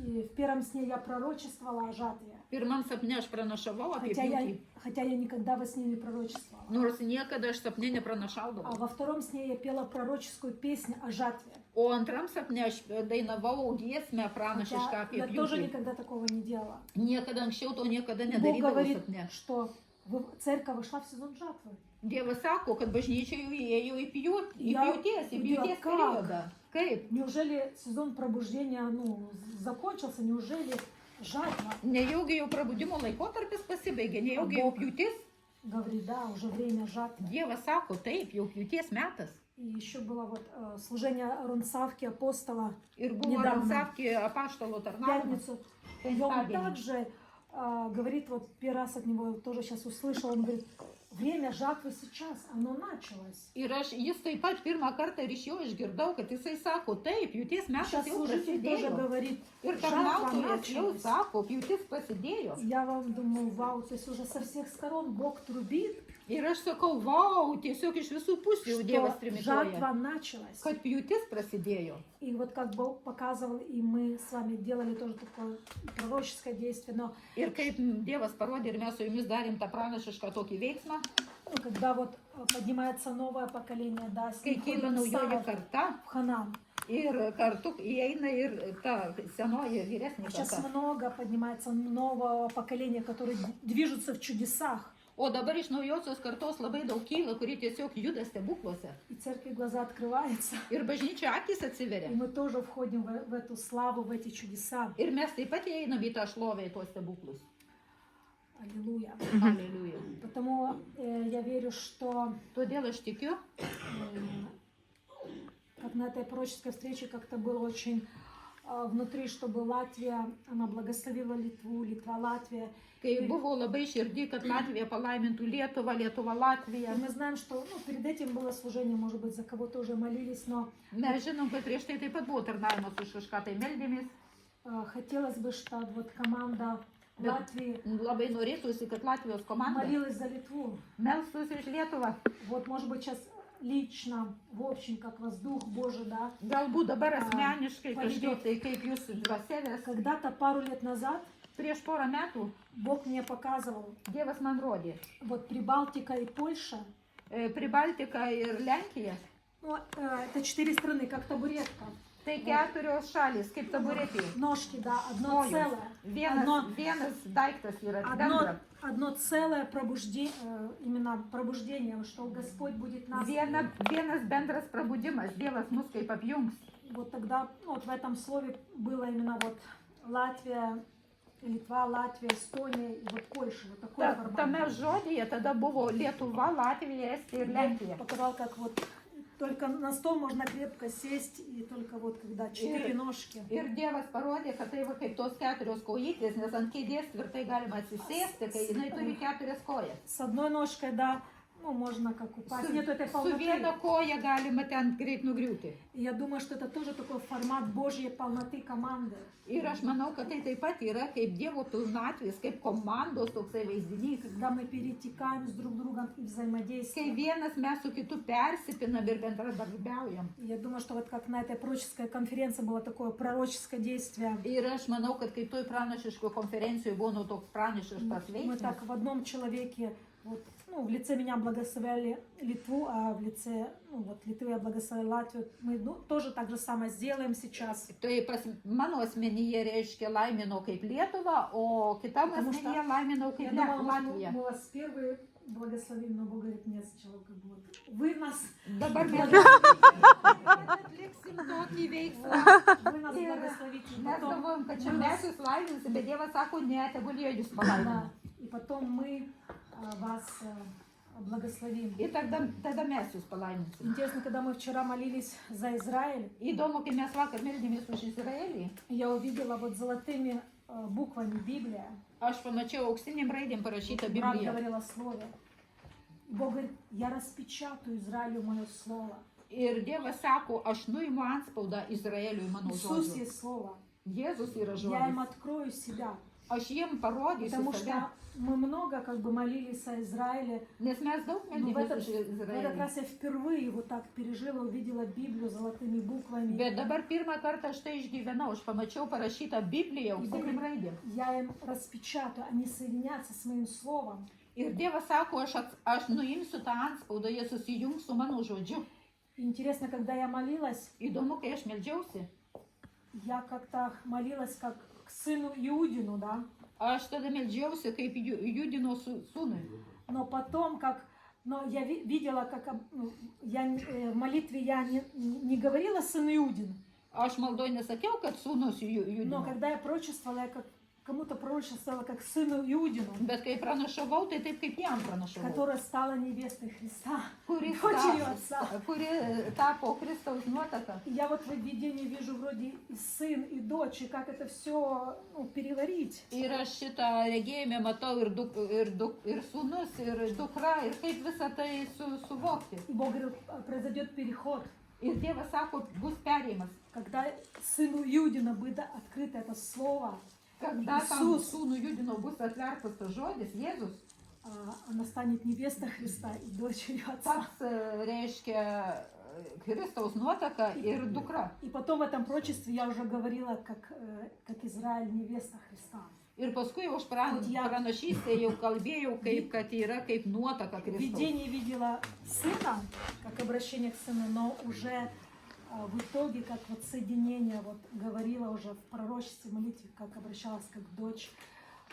Speaker 5: И в первом сне я пророчествовала о жатве.
Speaker 2: Pirmam sapne aš pranašavau apie pjūtį,
Speaker 5: Хотя я никогда во сне не пророчествовала.
Speaker 2: nors niekada aš sapne
Speaker 5: А
Speaker 2: nepranašaudavau.
Speaker 5: во втором сне я пела пророческую песню о жатве.
Speaker 2: O antram sapne aš dainavau giesmę pranašišką
Speaker 5: Хотя
Speaker 2: apie
Speaker 5: я тоже
Speaker 2: pjūtį.
Speaker 5: никогда такого не делала.
Speaker 2: Niekada anksčiau to niekada
Speaker 5: Бог
Speaker 2: nedarydavau
Speaker 5: говорит,
Speaker 2: sapne.
Speaker 5: что церковь вошла в сезон жатвы.
Speaker 2: Dievas sako, kad bažnyčia jau įėjo į
Speaker 5: Ja-
Speaker 2: pjūties
Speaker 5: ja- как?
Speaker 2: periodą. Kaip?
Speaker 5: Неужели сезон пробуждения закончился? Неужели жатва?
Speaker 2: Nejaugi jau prabudimo laikotarpis pasibaigė, nejaugi jau pjūtis.
Speaker 5: Говорит, да, уже время жатвы.
Speaker 2: Dievas sako, taip, jau pjūties metas.
Speaker 5: И еще было вот служение Рунсавки апостола
Speaker 2: Ir buvo
Speaker 5: Недавно.
Speaker 2: Ransavki apaštalo
Speaker 5: в
Speaker 2: tarnavimas.
Speaker 5: пятницу. И он
Speaker 2: Penktadienį.
Speaker 5: также говорит, вот первый раз от него тоже сейчас услышал, он говорит, время жатвы сейчас, оно началось.
Speaker 2: Jis taip pat pirmą kartą ir iš jo išgirdau, kad jisai sako, taip, pjūties metas
Speaker 5: Сейчас
Speaker 2: jau
Speaker 5: служитель тоже
Speaker 2: prasidėjo.
Speaker 5: говорит,
Speaker 2: Ir
Speaker 5: жатва
Speaker 2: tarnautojas jau
Speaker 5: началась.
Speaker 2: sako, pjūtis prasidėjo.
Speaker 5: Я вам думаю, вау, то есть уже со всех сторон Бог трубит,
Speaker 2: Ir aš sakau, vau, tiesiog iš visų pusių jau Dievas
Speaker 5: что
Speaker 2: trimituoja,
Speaker 5: жатва началась.
Speaker 2: kad pjūtis prasidėjo.
Speaker 5: И вот как Бог показывал, и мы с вами делали тоже такое пророческое действие, но
Speaker 2: Ir kaip Dievas parodė ir mes su jumis darėm tą pranašišką tokį veiksmą,
Speaker 5: когда вот поднимается новое поколение, да, с
Speaker 2: kai
Speaker 5: ним
Speaker 2: kyla
Speaker 5: ходит
Speaker 2: naujoji
Speaker 5: Сара
Speaker 2: karta
Speaker 5: в Ханан.
Speaker 2: ir kartu įeina ir ta senoji vyresnė
Speaker 5: Сейчас
Speaker 2: karta.
Speaker 5: много поднимается нового поколения, которые движутся в чудесах.
Speaker 2: O dabar iš naujosios kartos labai daug kyla, kurie tiesiog juda stebukluose.
Speaker 5: И церкви глаза открываются.
Speaker 2: Ir bažnyčia akis
Speaker 5: И
Speaker 2: atsiveria.
Speaker 5: мы тоже входим в эту славу, в эти чудеса.
Speaker 2: Ir mes taip pat įeinam į tą šlovę, į tuos stebuklus.
Speaker 5: Аллилуйя.
Speaker 2: Aleliuja.
Speaker 5: Потому я верю, что
Speaker 2: Todėl aš tikiu,
Speaker 5: как на этой пророческой встрече как-то было очень внутри, чтобы Латвия, она благословила Литву, Литва, Латвия.
Speaker 2: kai buvo labai širdį, kad Latvija palaimintų Lietuvą, Lietuva Latvija.
Speaker 5: И мы знаем, что перед этим было служение, может быть, за кого-то уже молились, но
Speaker 2: Mes žinom, kad prieš tai taip pat buvo tarnavimas už kažką tai meldėmis.
Speaker 5: хотелось бы, чтобы вот команда Латвии
Speaker 2: Labai norėtųsi, kad Latvijos komanda
Speaker 5: молилась за Литву.
Speaker 2: melstųsi už Lietuvą.
Speaker 5: Вот, может быть, сейчас лично, в общем, как вас Дух Божий, да.
Speaker 2: Galbūt dabar asmeniškai kažkaip tai kaip jūs dvasėlės.
Speaker 5: Когда-то пару лет назад
Speaker 2: Prieš porą metų
Speaker 5: Бог мне показывал,
Speaker 2: Dievas man rodė.
Speaker 5: вот Прибалтика и Польша,
Speaker 2: Pribaltika ir Lenkija.
Speaker 5: ну, это 4 страны, как табуретка.
Speaker 2: Tai 4 šalys, kaip taburetė.
Speaker 5: Ножки, да, одно
Speaker 2: Kojos.
Speaker 5: целое.
Speaker 2: Vienas daiktas yra bendras.
Speaker 5: Одно целое пробуждение, именно пробуждение, что Господь будет нас.
Speaker 2: Vienas bendras prabudimas. Dievas mus kaip apjungs.
Speaker 5: вот тогда, ну, вот в этом слове было именно вот Латвия, Литва, Латвия, Эстония и вот Польша. Вот такой формат.
Speaker 2: Таме жодіє тоді було Литва, Латвія, Естія, Латвія.
Speaker 5: Показал, как вот только на стол можно крепко сесть, и только вот когда 4 ножки.
Speaker 2: Ir Dievas parodė, kad tai va kaip tos 4 kojytės, nes ant kėdės tvirtai galima atsisėsti, kai jinai turi 4 kojas.
Speaker 5: С одной ножкой, да, ну, можно как упасть. Нету этой
Speaker 2: Su
Speaker 5: полноты.
Speaker 2: viena koja galima ten greit nugriūti.
Speaker 5: И я думаю, что это тоже такой формат Божьей полноты команды.
Speaker 2: Ir aš manau, kad tai taip pat yra kaip Dievo pilnatvės, kaip komandos toksai vaizdinys.
Speaker 5: Когда мы перетекаем с друг другом и
Speaker 2: Kai
Speaker 5: взаимодействуем.
Speaker 2: vienas mes su kitu persipinam ir bendradarbiaujam.
Speaker 5: И я думаю, что вот как на этой пророческой конференции было такое пророческое действие.
Speaker 2: Ir aš manau, kad kai toj pranašiško konferencijoje buvo nu toks pranašiškas
Speaker 5: Мы
Speaker 2: veiksmas.
Speaker 5: так в одном человеке, вот, ну, в лице меня благословляли Литву, а в лице, ну, вот, Литвы я благословляю Латвию. Мы, ну, тоже так же самое сделаем сейчас.
Speaker 2: Tai mano asmenyje reiškia laiminau kaip Lietuva, o kitam
Speaker 5: Потому что
Speaker 2: asmenyje laiminau
Speaker 5: Я
Speaker 2: kaip
Speaker 5: думала, может,
Speaker 2: Latvija.
Speaker 5: мы вас первые благословим, но Бог говорит, нет, сначала как бы вот вы нас,
Speaker 2: Dabar mes atliksim tokį veiksmą.
Speaker 5: вы нас
Speaker 2: Ir
Speaker 5: благословите. И
Speaker 2: mes
Speaker 5: потом,
Speaker 2: galvojam, kad čia mes jūs laiminsim, bet Dievas sako, ne, tegul jie jūs palaimina.
Speaker 5: да, и потом мы вас благословим.
Speaker 2: Ir tada mes jūs palaiminsim.
Speaker 5: Интересно, когда мы вчера молились за Израиль,
Speaker 2: Įdomu, kai mes vakar meldėmės už Izraelį,
Speaker 5: я увидела вот золотыми буквами Библия.
Speaker 2: aš pamačiau auksinėm raidėm parašytą
Speaker 5: Брат
Speaker 2: Bibliją.
Speaker 5: говорил о слове. Бог говорит, я распечатаю Израилю мое слово.
Speaker 2: Ir Dievas sako, aš nuimu antspaudą Izraeliui mano
Speaker 5: Иисус
Speaker 2: žodžių.
Speaker 5: есть слово.
Speaker 2: Jėzus yra
Speaker 5: Я им
Speaker 2: žodis.
Speaker 5: открою себя.
Speaker 2: Aš jiem parodysiu
Speaker 5: Потому
Speaker 2: save.
Speaker 5: что мы много как бы молились о Израиле.
Speaker 2: Nes mes daug
Speaker 5: Но в
Speaker 2: meldėmės
Speaker 5: этот,
Speaker 2: už
Speaker 5: в этот
Speaker 2: Izraelį.
Speaker 5: раз я впервые вот так пережила, увидела Библию золотыми буквами.
Speaker 2: Bet dabar pirmą kartą aš tai išgyvenau. Aš pamačiau parašytą Bibliją auksinėm raidėm.
Speaker 5: Я им распечатаю, они соединятся с моим словом.
Speaker 2: Ir Dievas sako, aš nuimsiu tą antspaudą, jie susijungs su mano žodžiu.
Speaker 5: Интересно, когда я молилась,
Speaker 2: Įdomu, kai aš meldžiausi.
Speaker 5: я как-то молилась как к сыну Иудину, да?
Speaker 2: Aš tada meldžiausi kaip Judino sūnui.
Speaker 5: Но потом, но я видела, как ну, в молитве я не говорила сын Иудин,
Speaker 2: Aš maldoj nesakiau, kad sūnus
Speaker 5: но
Speaker 2: Judino.
Speaker 5: когда я пророчествовала, я кому-то пророчествовала как сыну Иудину,
Speaker 2: Bet kai pranašavau, tai taip kaip jam pranašavau.
Speaker 5: которая стала невестой Христа,
Speaker 2: Kuris
Speaker 5: дочерью Отца.
Speaker 2: kuri tapo Kristaus nuotaka.
Speaker 5: И я вот в видении вижу вроде и сын, и дочь, и как это все переварить.
Speaker 2: Ir aš šitą regėjimą matau ir sūnus, ir dukra, ir kaip visą tai suvokti.
Speaker 5: И Бог говорит, произойдет переход,
Speaker 2: Ir Dievas sako, bus perėjimas.
Speaker 5: когда сыну Иудина будет открыто это слово,
Speaker 2: Kada tam
Speaker 5: Иисус,
Speaker 2: sūnų Judino bus atvertas tas žodis, Jėzus,
Speaker 5: она станет невеста Христа и дочерью Отца.
Speaker 2: pats reiškia Kristaus nuotaka ir dukra.
Speaker 5: И потом в этом пророчестве я уже говорила, как Израиль невеста Христа.
Speaker 2: Ir paskui už pranašystę jau kalbėjau, kaip kad yra kaip nuotaka
Speaker 5: В
Speaker 2: Kristaus.
Speaker 5: видении видела сына, как обращение к сыну, но уже в итоге, как вот соединение, вот говорила уже в пророчестве молитве, как обращалась как дочь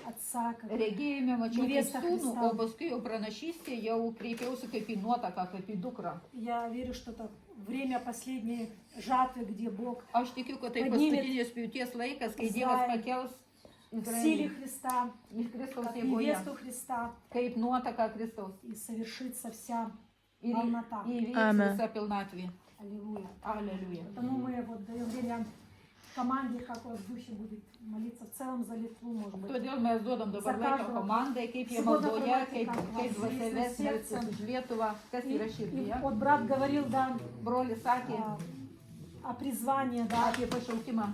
Speaker 5: Отца, как
Speaker 2: Regėjime mačiau kaip
Speaker 5: Невеста
Speaker 2: sūnų,
Speaker 5: Христа.
Speaker 2: o paskui jau pranašystė jau kreipiausi kaip į nuotaką, kaip į dukrą.
Speaker 5: я верю, что это время последней жатвы, где Бог
Speaker 2: Aš tikiu, kad tai
Speaker 5: Padėmė
Speaker 2: paskutinės pjūties laikas, kai
Speaker 5: Izraelį.
Speaker 2: Dievas pakels
Speaker 5: в силе
Speaker 2: Izraelį
Speaker 5: Христа,
Speaker 2: iš Kristaus
Speaker 5: как
Speaker 2: jėgoje,
Speaker 5: невесту Христа,
Speaker 2: kaip nuotaka Kristaus.
Speaker 5: и совершится вся
Speaker 2: Ir
Speaker 5: полнота.
Speaker 2: įvyks
Speaker 3: Amen.
Speaker 2: visa pilnatvė.
Speaker 5: Аллилуйя.
Speaker 2: Aleliuja.
Speaker 5: Потому мы вот даем время команде, как у вас в духе будет молиться в целом за Литву, может быть.
Speaker 2: Todėl mes duodam dabar
Speaker 5: Za
Speaker 2: laiko
Speaker 5: každą
Speaker 2: komandai, kaip jie
Speaker 5: subodą
Speaker 2: maldoje,
Speaker 5: pamatė,
Speaker 2: kaip
Speaker 5: ką
Speaker 2: dvasia
Speaker 5: dvasia
Speaker 2: ves
Speaker 5: serce.
Speaker 2: melsis už Lietuvą, kas yra
Speaker 5: И
Speaker 2: širdyje.
Speaker 5: вот брат говорил, да,
Speaker 2: Brolis sakė
Speaker 5: о призвании, да,
Speaker 2: apie pašaukimą.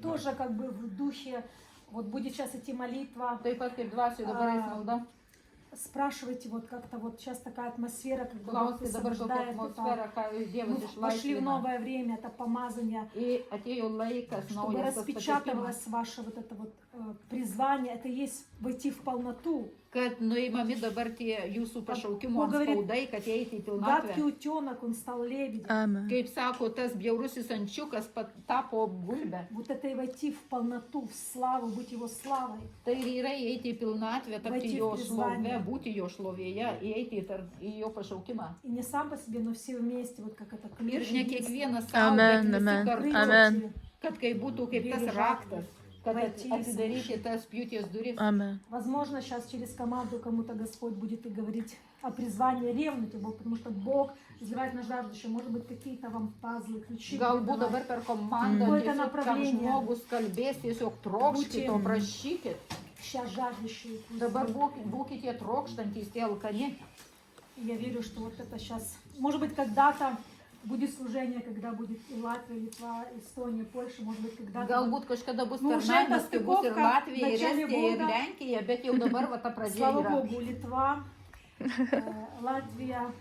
Speaker 5: тоже как бы в духе, вот будет сейчас идти молитва,
Speaker 2: Taip pat kaip dvasių dabar eis malda.
Speaker 5: спрашивайте, вот как-то вот сейчас такая атмосфера, как бы Бог
Speaker 2: Klausti dabar kokią
Speaker 5: высвобождает
Speaker 2: atmosferą,
Speaker 5: это.
Speaker 2: ką
Speaker 5: Мы
Speaker 2: Dievas
Speaker 5: вошли в
Speaker 2: išlaisvina.
Speaker 5: новое время, это помазание,
Speaker 2: Ir atėjo laikas
Speaker 5: чтобы
Speaker 2: naujas tas pakeitimas.
Speaker 5: распечатывалось ваше вот это вот призвание, это есть войти в полноту.
Speaker 2: kad nuimami dabar tie jūsų pašaukimo
Speaker 5: Bog говорит,
Speaker 2: spaudai, kad eiti į
Speaker 5: гадкий
Speaker 2: pilnatvę.
Speaker 5: утенок, он стал лебедем.
Speaker 3: Amen.
Speaker 2: Kaip sako, tas bjaurusis ančiukas tapo gulbę.
Speaker 5: Вот это и войти в полноту, в славу, быть его славой.
Speaker 2: Tai ir yra įeiti į pilnatvę, tapti
Speaker 5: Vaiti
Speaker 2: jo
Speaker 5: priзвание.
Speaker 2: šlovė, būti jo šlovėje, įeiti į jo pašaukimą.
Speaker 5: И не сам по себе, но все вместе, вот как это
Speaker 2: Ir
Speaker 5: ключ.
Speaker 2: ne kiekvienas savo,
Speaker 3: Amen,
Speaker 2: bet visi
Speaker 3: amen,
Speaker 2: kartu,
Speaker 3: amen.
Speaker 2: kad kai būtų kaip tas raktas, kad
Speaker 5: Vaiti į
Speaker 2: atidaryti tas pjūties duris.
Speaker 3: Amen.
Speaker 5: Возможно, сейчас через команду кому-то Господь будет и говорить о призвании ревности Бог, потому что Бог взывает на жаждущего. Может быть, какие-то вам пазлы, ключи.
Speaker 2: Galbūt
Speaker 5: будет
Speaker 2: dabar
Speaker 5: давать.
Speaker 2: per komandą
Speaker 5: Какое-то
Speaker 2: tiesiog tam
Speaker 5: направление.
Speaker 2: žmogus kalbės, tiesiog trokškite,
Speaker 5: Būti-
Speaker 2: prašykit.
Speaker 5: Сейчас жаждущие. пусть
Speaker 2: Dabar
Speaker 5: будет.
Speaker 2: būkite trokštantys, tie alkani.
Speaker 5: И я верю, что вот это сейчас, может быть, когда-то будет служение, когда будет и Латвия, Литва, Эстония, Польша, может быть, когда-то.
Speaker 2: Galbūt kažkada bus
Speaker 5: Nu,
Speaker 2: tarnavimas,
Speaker 5: šiandien
Speaker 2: kai bus ir
Speaker 5: staikovka,
Speaker 2: Latvija, ir
Speaker 5: начале
Speaker 2: Estija, ir
Speaker 5: года.
Speaker 2: Lenkija, bet jau dabar va ta pradžia
Speaker 5: Слава
Speaker 2: yra.
Speaker 5: Богу, Литва, Латвия,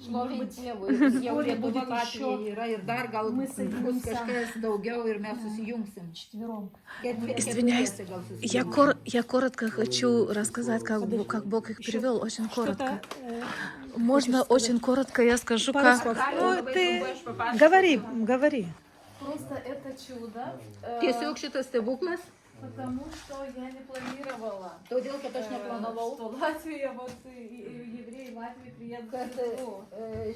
Speaker 5: может быть,
Speaker 2: Šlovint Dievui, jau
Speaker 5: Скоро
Speaker 2: Lietuva,
Speaker 5: будет
Speaker 2: Latvija
Speaker 5: еще.
Speaker 2: yra ir dar gal
Speaker 5: Мы
Speaker 2: bus
Speaker 5: соединимся.
Speaker 2: kažkas daugiau ir mes susijungsim.
Speaker 5: четвером.
Speaker 3: Извиняюсь,
Speaker 2: Keturiese gal
Speaker 3: Я,
Speaker 2: susijungsim.
Speaker 3: я коротко хочу рассказать, как Бог их привел, очень коротко. Можно очень коротко я скажу, как...
Speaker 2: Ну,
Speaker 8: ты говори, говори.
Speaker 4: Просто это чудо,
Speaker 2: Tiesiog šitas stebuklas,
Speaker 4: потому что я не планировала,
Speaker 2: todėl kad aš neplanavau,
Speaker 4: что Латвия, вот и евреи Латвии приедут
Speaker 2: kad
Speaker 4: в Литву.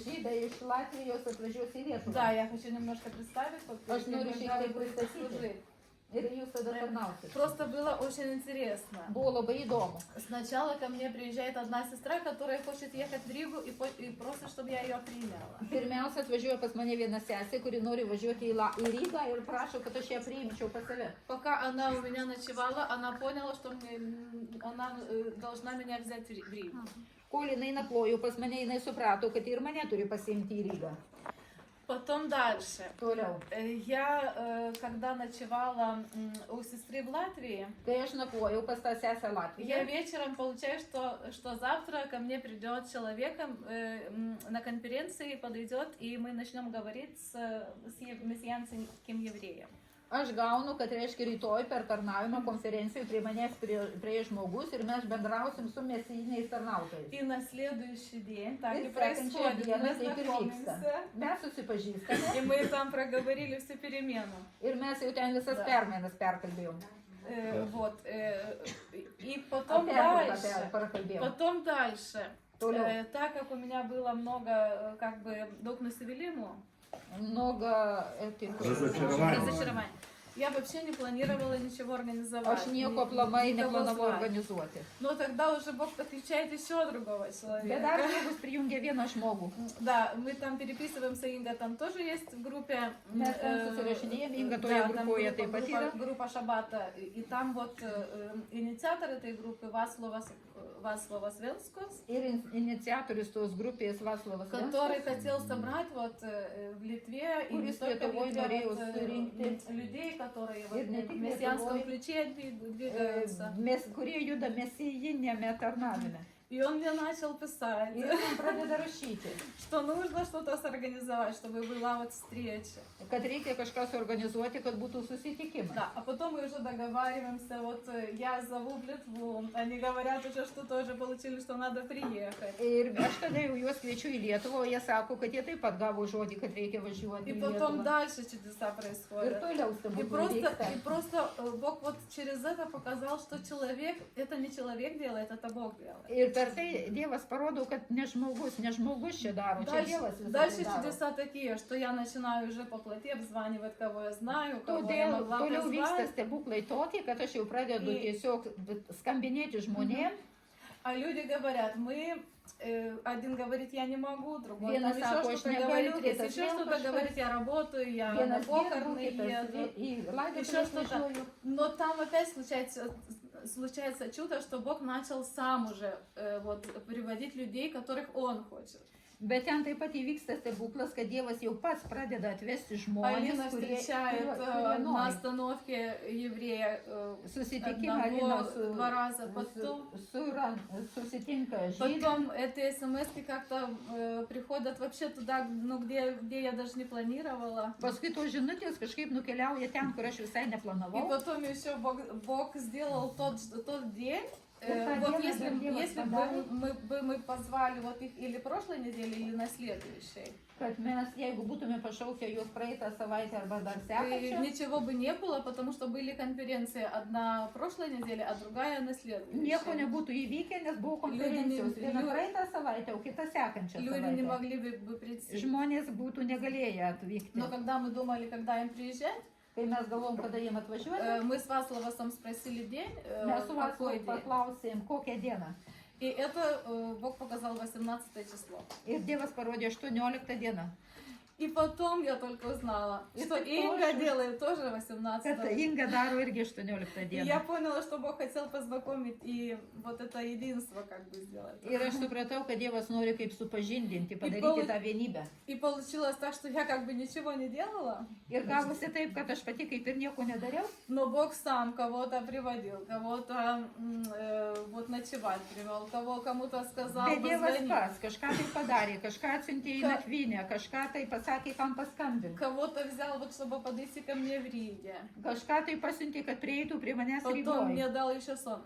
Speaker 2: žydai iš Latvijos atvažiuos į Lietuvą.
Speaker 4: Да, я хочу немножко представить, вот,
Speaker 2: Aš noriu šiek tiek
Speaker 4: будет
Speaker 2: pristatyti.
Speaker 4: служить.
Speaker 2: Ir jūs tada tarnausit.
Speaker 4: Просто было очень интересно.
Speaker 2: Buvo labai įdomu.
Speaker 4: Сначала ко мне приезжает одна сестра, которая хочет ехать в Ригу и просит, чтобы я ее приняла.
Speaker 2: Pirmiausia, atvažiuoja pas mane viena sesė, kuri nori važiuoti į Rygą ir prašo, kad aš ją priimčiau pas save.
Speaker 4: Пока она у меня ночевала, она поняла, что она должна меня взять в Ригу.
Speaker 2: Kol jinai nakvojo pas mane, jinai suprato, kad ir mane turi pasiimti į Rygą.
Speaker 4: Потом дальше.
Speaker 2: Toliau.
Speaker 4: Я, когда ночевала у сестры в Латвии,
Speaker 2: Kai aš nakvojau pas tą sesę
Speaker 4: я
Speaker 2: Latviją,
Speaker 4: вечером получаю, что завтра ко мне придет человек на конференции, подойдет, и мы начнем говорить с мессианским евреем.
Speaker 2: aš gaunu, kad reiškia rytoj per tarnavimą konferencijoje prie manęs prie žmogus ir mes bendrausim su mesijiniais tarnautojais.
Speaker 4: И на следующий день так и
Speaker 2: Ir sekančią
Speaker 4: происходит.
Speaker 2: dieną
Speaker 4: Мы
Speaker 2: taip ir vyksta.
Speaker 4: знакомимся,
Speaker 2: Mes susipažįstame
Speaker 4: и мы там проговорили всю перемену.
Speaker 2: ir mes jau ten visas
Speaker 4: Da.
Speaker 2: permainas perkalbėjom.
Speaker 4: Вот. И потом
Speaker 2: Pertrauką
Speaker 4: дальше.
Speaker 2: prakalbėjom.
Speaker 4: Потом дальше.
Speaker 2: Toliau.
Speaker 4: Так как у меня было много, как бы, daug nusivylimų,
Speaker 2: Много этих
Speaker 4: разочарований, я вообще не планировала ничего организовать.
Speaker 2: Aš nieko aplamai
Speaker 4: никого
Speaker 2: neplanavau
Speaker 4: звать.
Speaker 2: organizuoti.
Speaker 4: Но тогда уже Бог подключает еще другого
Speaker 2: Bet dar
Speaker 4: человека.
Speaker 2: Dievas prijungia vieną žmogų.
Speaker 4: Да, мы там переписываемся, Инга там тоже есть в группе.
Speaker 2: Mes ten susirašinėjame, Inga toje
Speaker 4: Да, там
Speaker 2: grupoje taip pat yra.
Speaker 4: группа Шабата. И там вот инициатор этой группы Васлова Свенскос,
Speaker 2: Ir iniciatorius tos grupės Vaclavas
Speaker 4: который хотел собрать вот в Литве и не
Speaker 2: Kuris
Speaker 4: только в
Speaker 2: Lietuvoj
Speaker 4: Литве,
Speaker 2: norėjo
Speaker 4: вот,
Speaker 2: surinkti
Speaker 4: людей, которые вот,
Speaker 2: ir ne
Speaker 4: в
Speaker 2: tik
Speaker 4: мессианском
Speaker 2: Lietuvoj,
Speaker 4: ключе двигаются.
Speaker 2: kurie juda mesijinėme tarnavime.
Speaker 4: И он мне начал писать,
Speaker 2: Ir man pradeda rašyti,
Speaker 4: что нужно что-то сорганизовать, чтобы была вот встреча.
Speaker 2: kad reikia kažką suorganizuoti, kad būtų susitikimai.
Speaker 4: Да, а потом мы уже договариваемся, вот я зову в Литву, они говорят уже, что тоже получили, что надо приехать.
Speaker 2: Ir aš tada jau juos kviečiu į Lietuvą, o jie sako, kad jie taip pat gavo žodį, kad reikia važiuoti
Speaker 4: И
Speaker 2: į
Speaker 4: потом
Speaker 2: Lietuvą.
Speaker 4: дальше чудеса
Speaker 2: Ir
Speaker 4: происходят.
Speaker 2: toliau
Speaker 4: И
Speaker 2: stebuklai vyksta.
Speaker 4: просто Бог вот через это показал, что человек, это не человек делает, это Бог делает.
Speaker 2: Ir per tai Dievas parodo, kad ne žmogus čia daro, čia Dievas visą
Speaker 4: Дальше
Speaker 2: tai daro.
Speaker 4: чудеса такие, что я начинаю уже по плоти обзванивать, кого я знаю, кого я
Speaker 2: Todėl
Speaker 4: могла
Speaker 2: toliau vyksta
Speaker 4: позвать.
Speaker 2: stebuklai tokie, kad aš jau pradedu tiesiog skambinėti žmonėm.
Speaker 4: А люди говорят, мы, один говорит, я не могу, другой
Speaker 2: Vienas
Speaker 4: там
Speaker 2: sako,
Speaker 4: еще
Speaker 2: aš
Speaker 4: что-то
Speaker 2: negaliu,
Speaker 4: говорит,
Speaker 2: kitas
Speaker 4: еще
Speaker 2: vėl
Speaker 4: что-то
Speaker 2: kažkas.
Speaker 4: говорит, я работаю, я на
Speaker 2: Vienas dirbu,
Speaker 4: похороны
Speaker 2: kitas
Speaker 4: еду.
Speaker 2: į
Speaker 4: Еще
Speaker 2: laidotuves
Speaker 4: что-то.
Speaker 2: važiuoju.
Speaker 4: Но там опять случается чудо, что Бог начал сам уже вот, приводить людей, которых Он хочет.
Speaker 2: Bet ten taip pat įvyksta stebuklas, kad Dievas jau pats pradeda atvesti žmonės,
Speaker 4: Алина
Speaker 2: kurie
Speaker 4: встречает на
Speaker 2: nori.
Speaker 4: остановке еврея
Speaker 2: Susitikimą Alina su,
Speaker 4: два раза, потом,
Speaker 2: susitinka žydai.
Speaker 4: потом эти смс как-то приходят вообще туда, ну, где я даже не планировала.
Speaker 2: Paskui tos žinutės kažkaip nukeliauja ten, kur aš visai
Speaker 4: И
Speaker 2: neplanavau.
Speaker 4: потом еще Бог сделал тот день, Вот если бы мы позвали вот их или прошлой неделе, или на следующей,
Speaker 2: Kad mes, jeigu būtume pašaukę juos praeitą savaitę arba dar sekančią,
Speaker 4: ничего бы не было, потому что были конференции одна прошлой неделе, а другая на следующей.
Speaker 2: nieko nebūtų įvykę, nes buvo konferencijos. Viena praeitą savaitę, o kita sekančią
Speaker 4: Люди не
Speaker 2: savaitę.
Speaker 4: могли бы прийти.
Speaker 2: Žmonės būtų negalėję atvykti.
Speaker 4: Но когда мы думали, когда им приезжать,
Speaker 2: Kai mes galvom, kada jiem atvažiuoti,
Speaker 4: мы с Васловосом спросили день,
Speaker 2: mes su
Speaker 4: какой
Speaker 2: Vaclavu
Speaker 4: день.
Speaker 2: paklausėm, kokią dieną.
Speaker 4: И это Бог показал 18 число.
Speaker 2: Ir Dievas parodė 18 dieną.
Speaker 4: И потом я только узнала,
Speaker 2: И
Speaker 4: что
Speaker 2: ты
Speaker 4: Инга
Speaker 2: тоже.
Speaker 4: делает тоже 18.
Speaker 2: Kad Inga daro irgi 18
Speaker 4: И я
Speaker 2: dieną.
Speaker 4: поняла, что Бог хотел познакомить и вот это единство как бы сделать.
Speaker 2: Ir aš supratau, kad Dievas nori kaip supažindinti, padaryti tą vienybę.
Speaker 4: И получилось так, что я как бы ничего не делала,
Speaker 2: Ir gavosi taip, kad aš pati kaip ir nieko nedariau,
Speaker 4: но Бог сам кого-то приводил, кого-то вот ночевать привел, кому-то сказал,
Speaker 2: bet Dievas
Speaker 4: позвони.
Speaker 2: pats kažką tai padarė, kažką atsiuntė į nakvynę, kažką tai pasakė, kam paskambinti,
Speaker 4: Кого-то взял, вот, чтобы подойти ко мне в Риге.
Speaker 2: kažką tai pasiuntė, kad prieitų prie manęs
Speaker 4: Потом мне
Speaker 2: Rygoje.
Speaker 4: дал еще сон.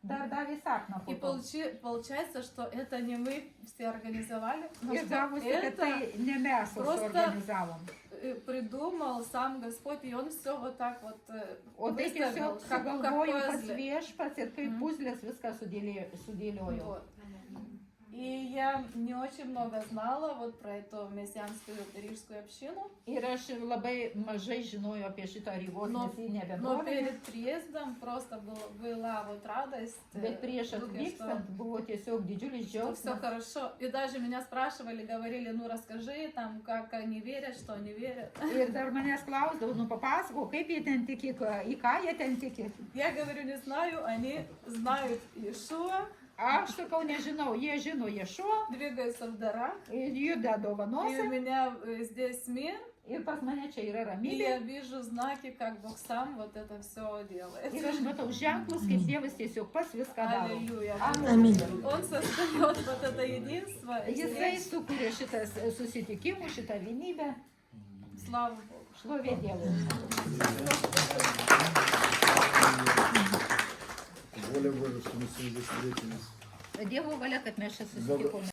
Speaker 2: Dar davė sapną.
Speaker 4: И
Speaker 2: po to.
Speaker 4: получается, что это не мы все организовали, но
Speaker 2: Ir
Speaker 4: что
Speaker 2: gavosi, kad
Speaker 4: это
Speaker 2: tai ne mes
Speaker 4: просто
Speaker 2: suorganizavom.
Speaker 4: Придумал сам Господь, и Он все вот так вот
Speaker 2: O tai
Speaker 4: выставил,
Speaker 2: tiesiog
Speaker 4: как
Speaker 2: sugalvojo pats
Speaker 4: пазлы.
Speaker 2: viešpats ir kaip puzlės viską sudėliojo.
Speaker 4: Вот. И я не очень много знала вот про эту мессианскую рижскую общину,
Speaker 2: Ir aš labai mažai žinojau apie šitą Rygos
Speaker 4: Но-
Speaker 2: mesinę
Speaker 4: но
Speaker 2: bendruomenę.
Speaker 4: перед приездом просто была вот радость,
Speaker 2: Bet prieš
Speaker 4: в духе, что
Speaker 2: atvykstant buvo tiesiog didžiulis
Speaker 4: что все
Speaker 2: džiaugsmas.
Speaker 4: хорошо. И даже меня спрашивали, говорили, ну расскажи там, как они верят, что они верят.
Speaker 2: Ir dar manęs klausdavo, nu papasako, kaip jie ten tiki, į ką jie ten tiki.
Speaker 4: Я говорю, не знаю, они знают Иешуа,
Speaker 2: Aš sakau, nežinau, jie žino Ješuo
Speaker 4: двигаются в дарах,
Speaker 2: ir juda
Speaker 4: и у
Speaker 2: dovanose
Speaker 4: меня здесь мир,
Speaker 2: ir pas mane čia yra
Speaker 4: и
Speaker 2: ramybė.
Speaker 4: я вижу знаки, как Бог сам вот это все делает.
Speaker 2: Ir aš matau ženklus, kaip Dievas tiesiog pats viską daro.
Speaker 4: Аллилуйя.
Speaker 3: Аминь.
Speaker 4: Он создает вот это единство. и
Speaker 2: Jisai
Speaker 4: здесь
Speaker 2: sukūrė šitas susitikimus, šitą vienybę.
Speaker 4: Слава Богу.
Speaker 2: Šlovė Dievui.
Speaker 7: Воля Божия, что мы сегодня здесь встретились.
Speaker 2: Dievo valia, kad mes čia susitikome.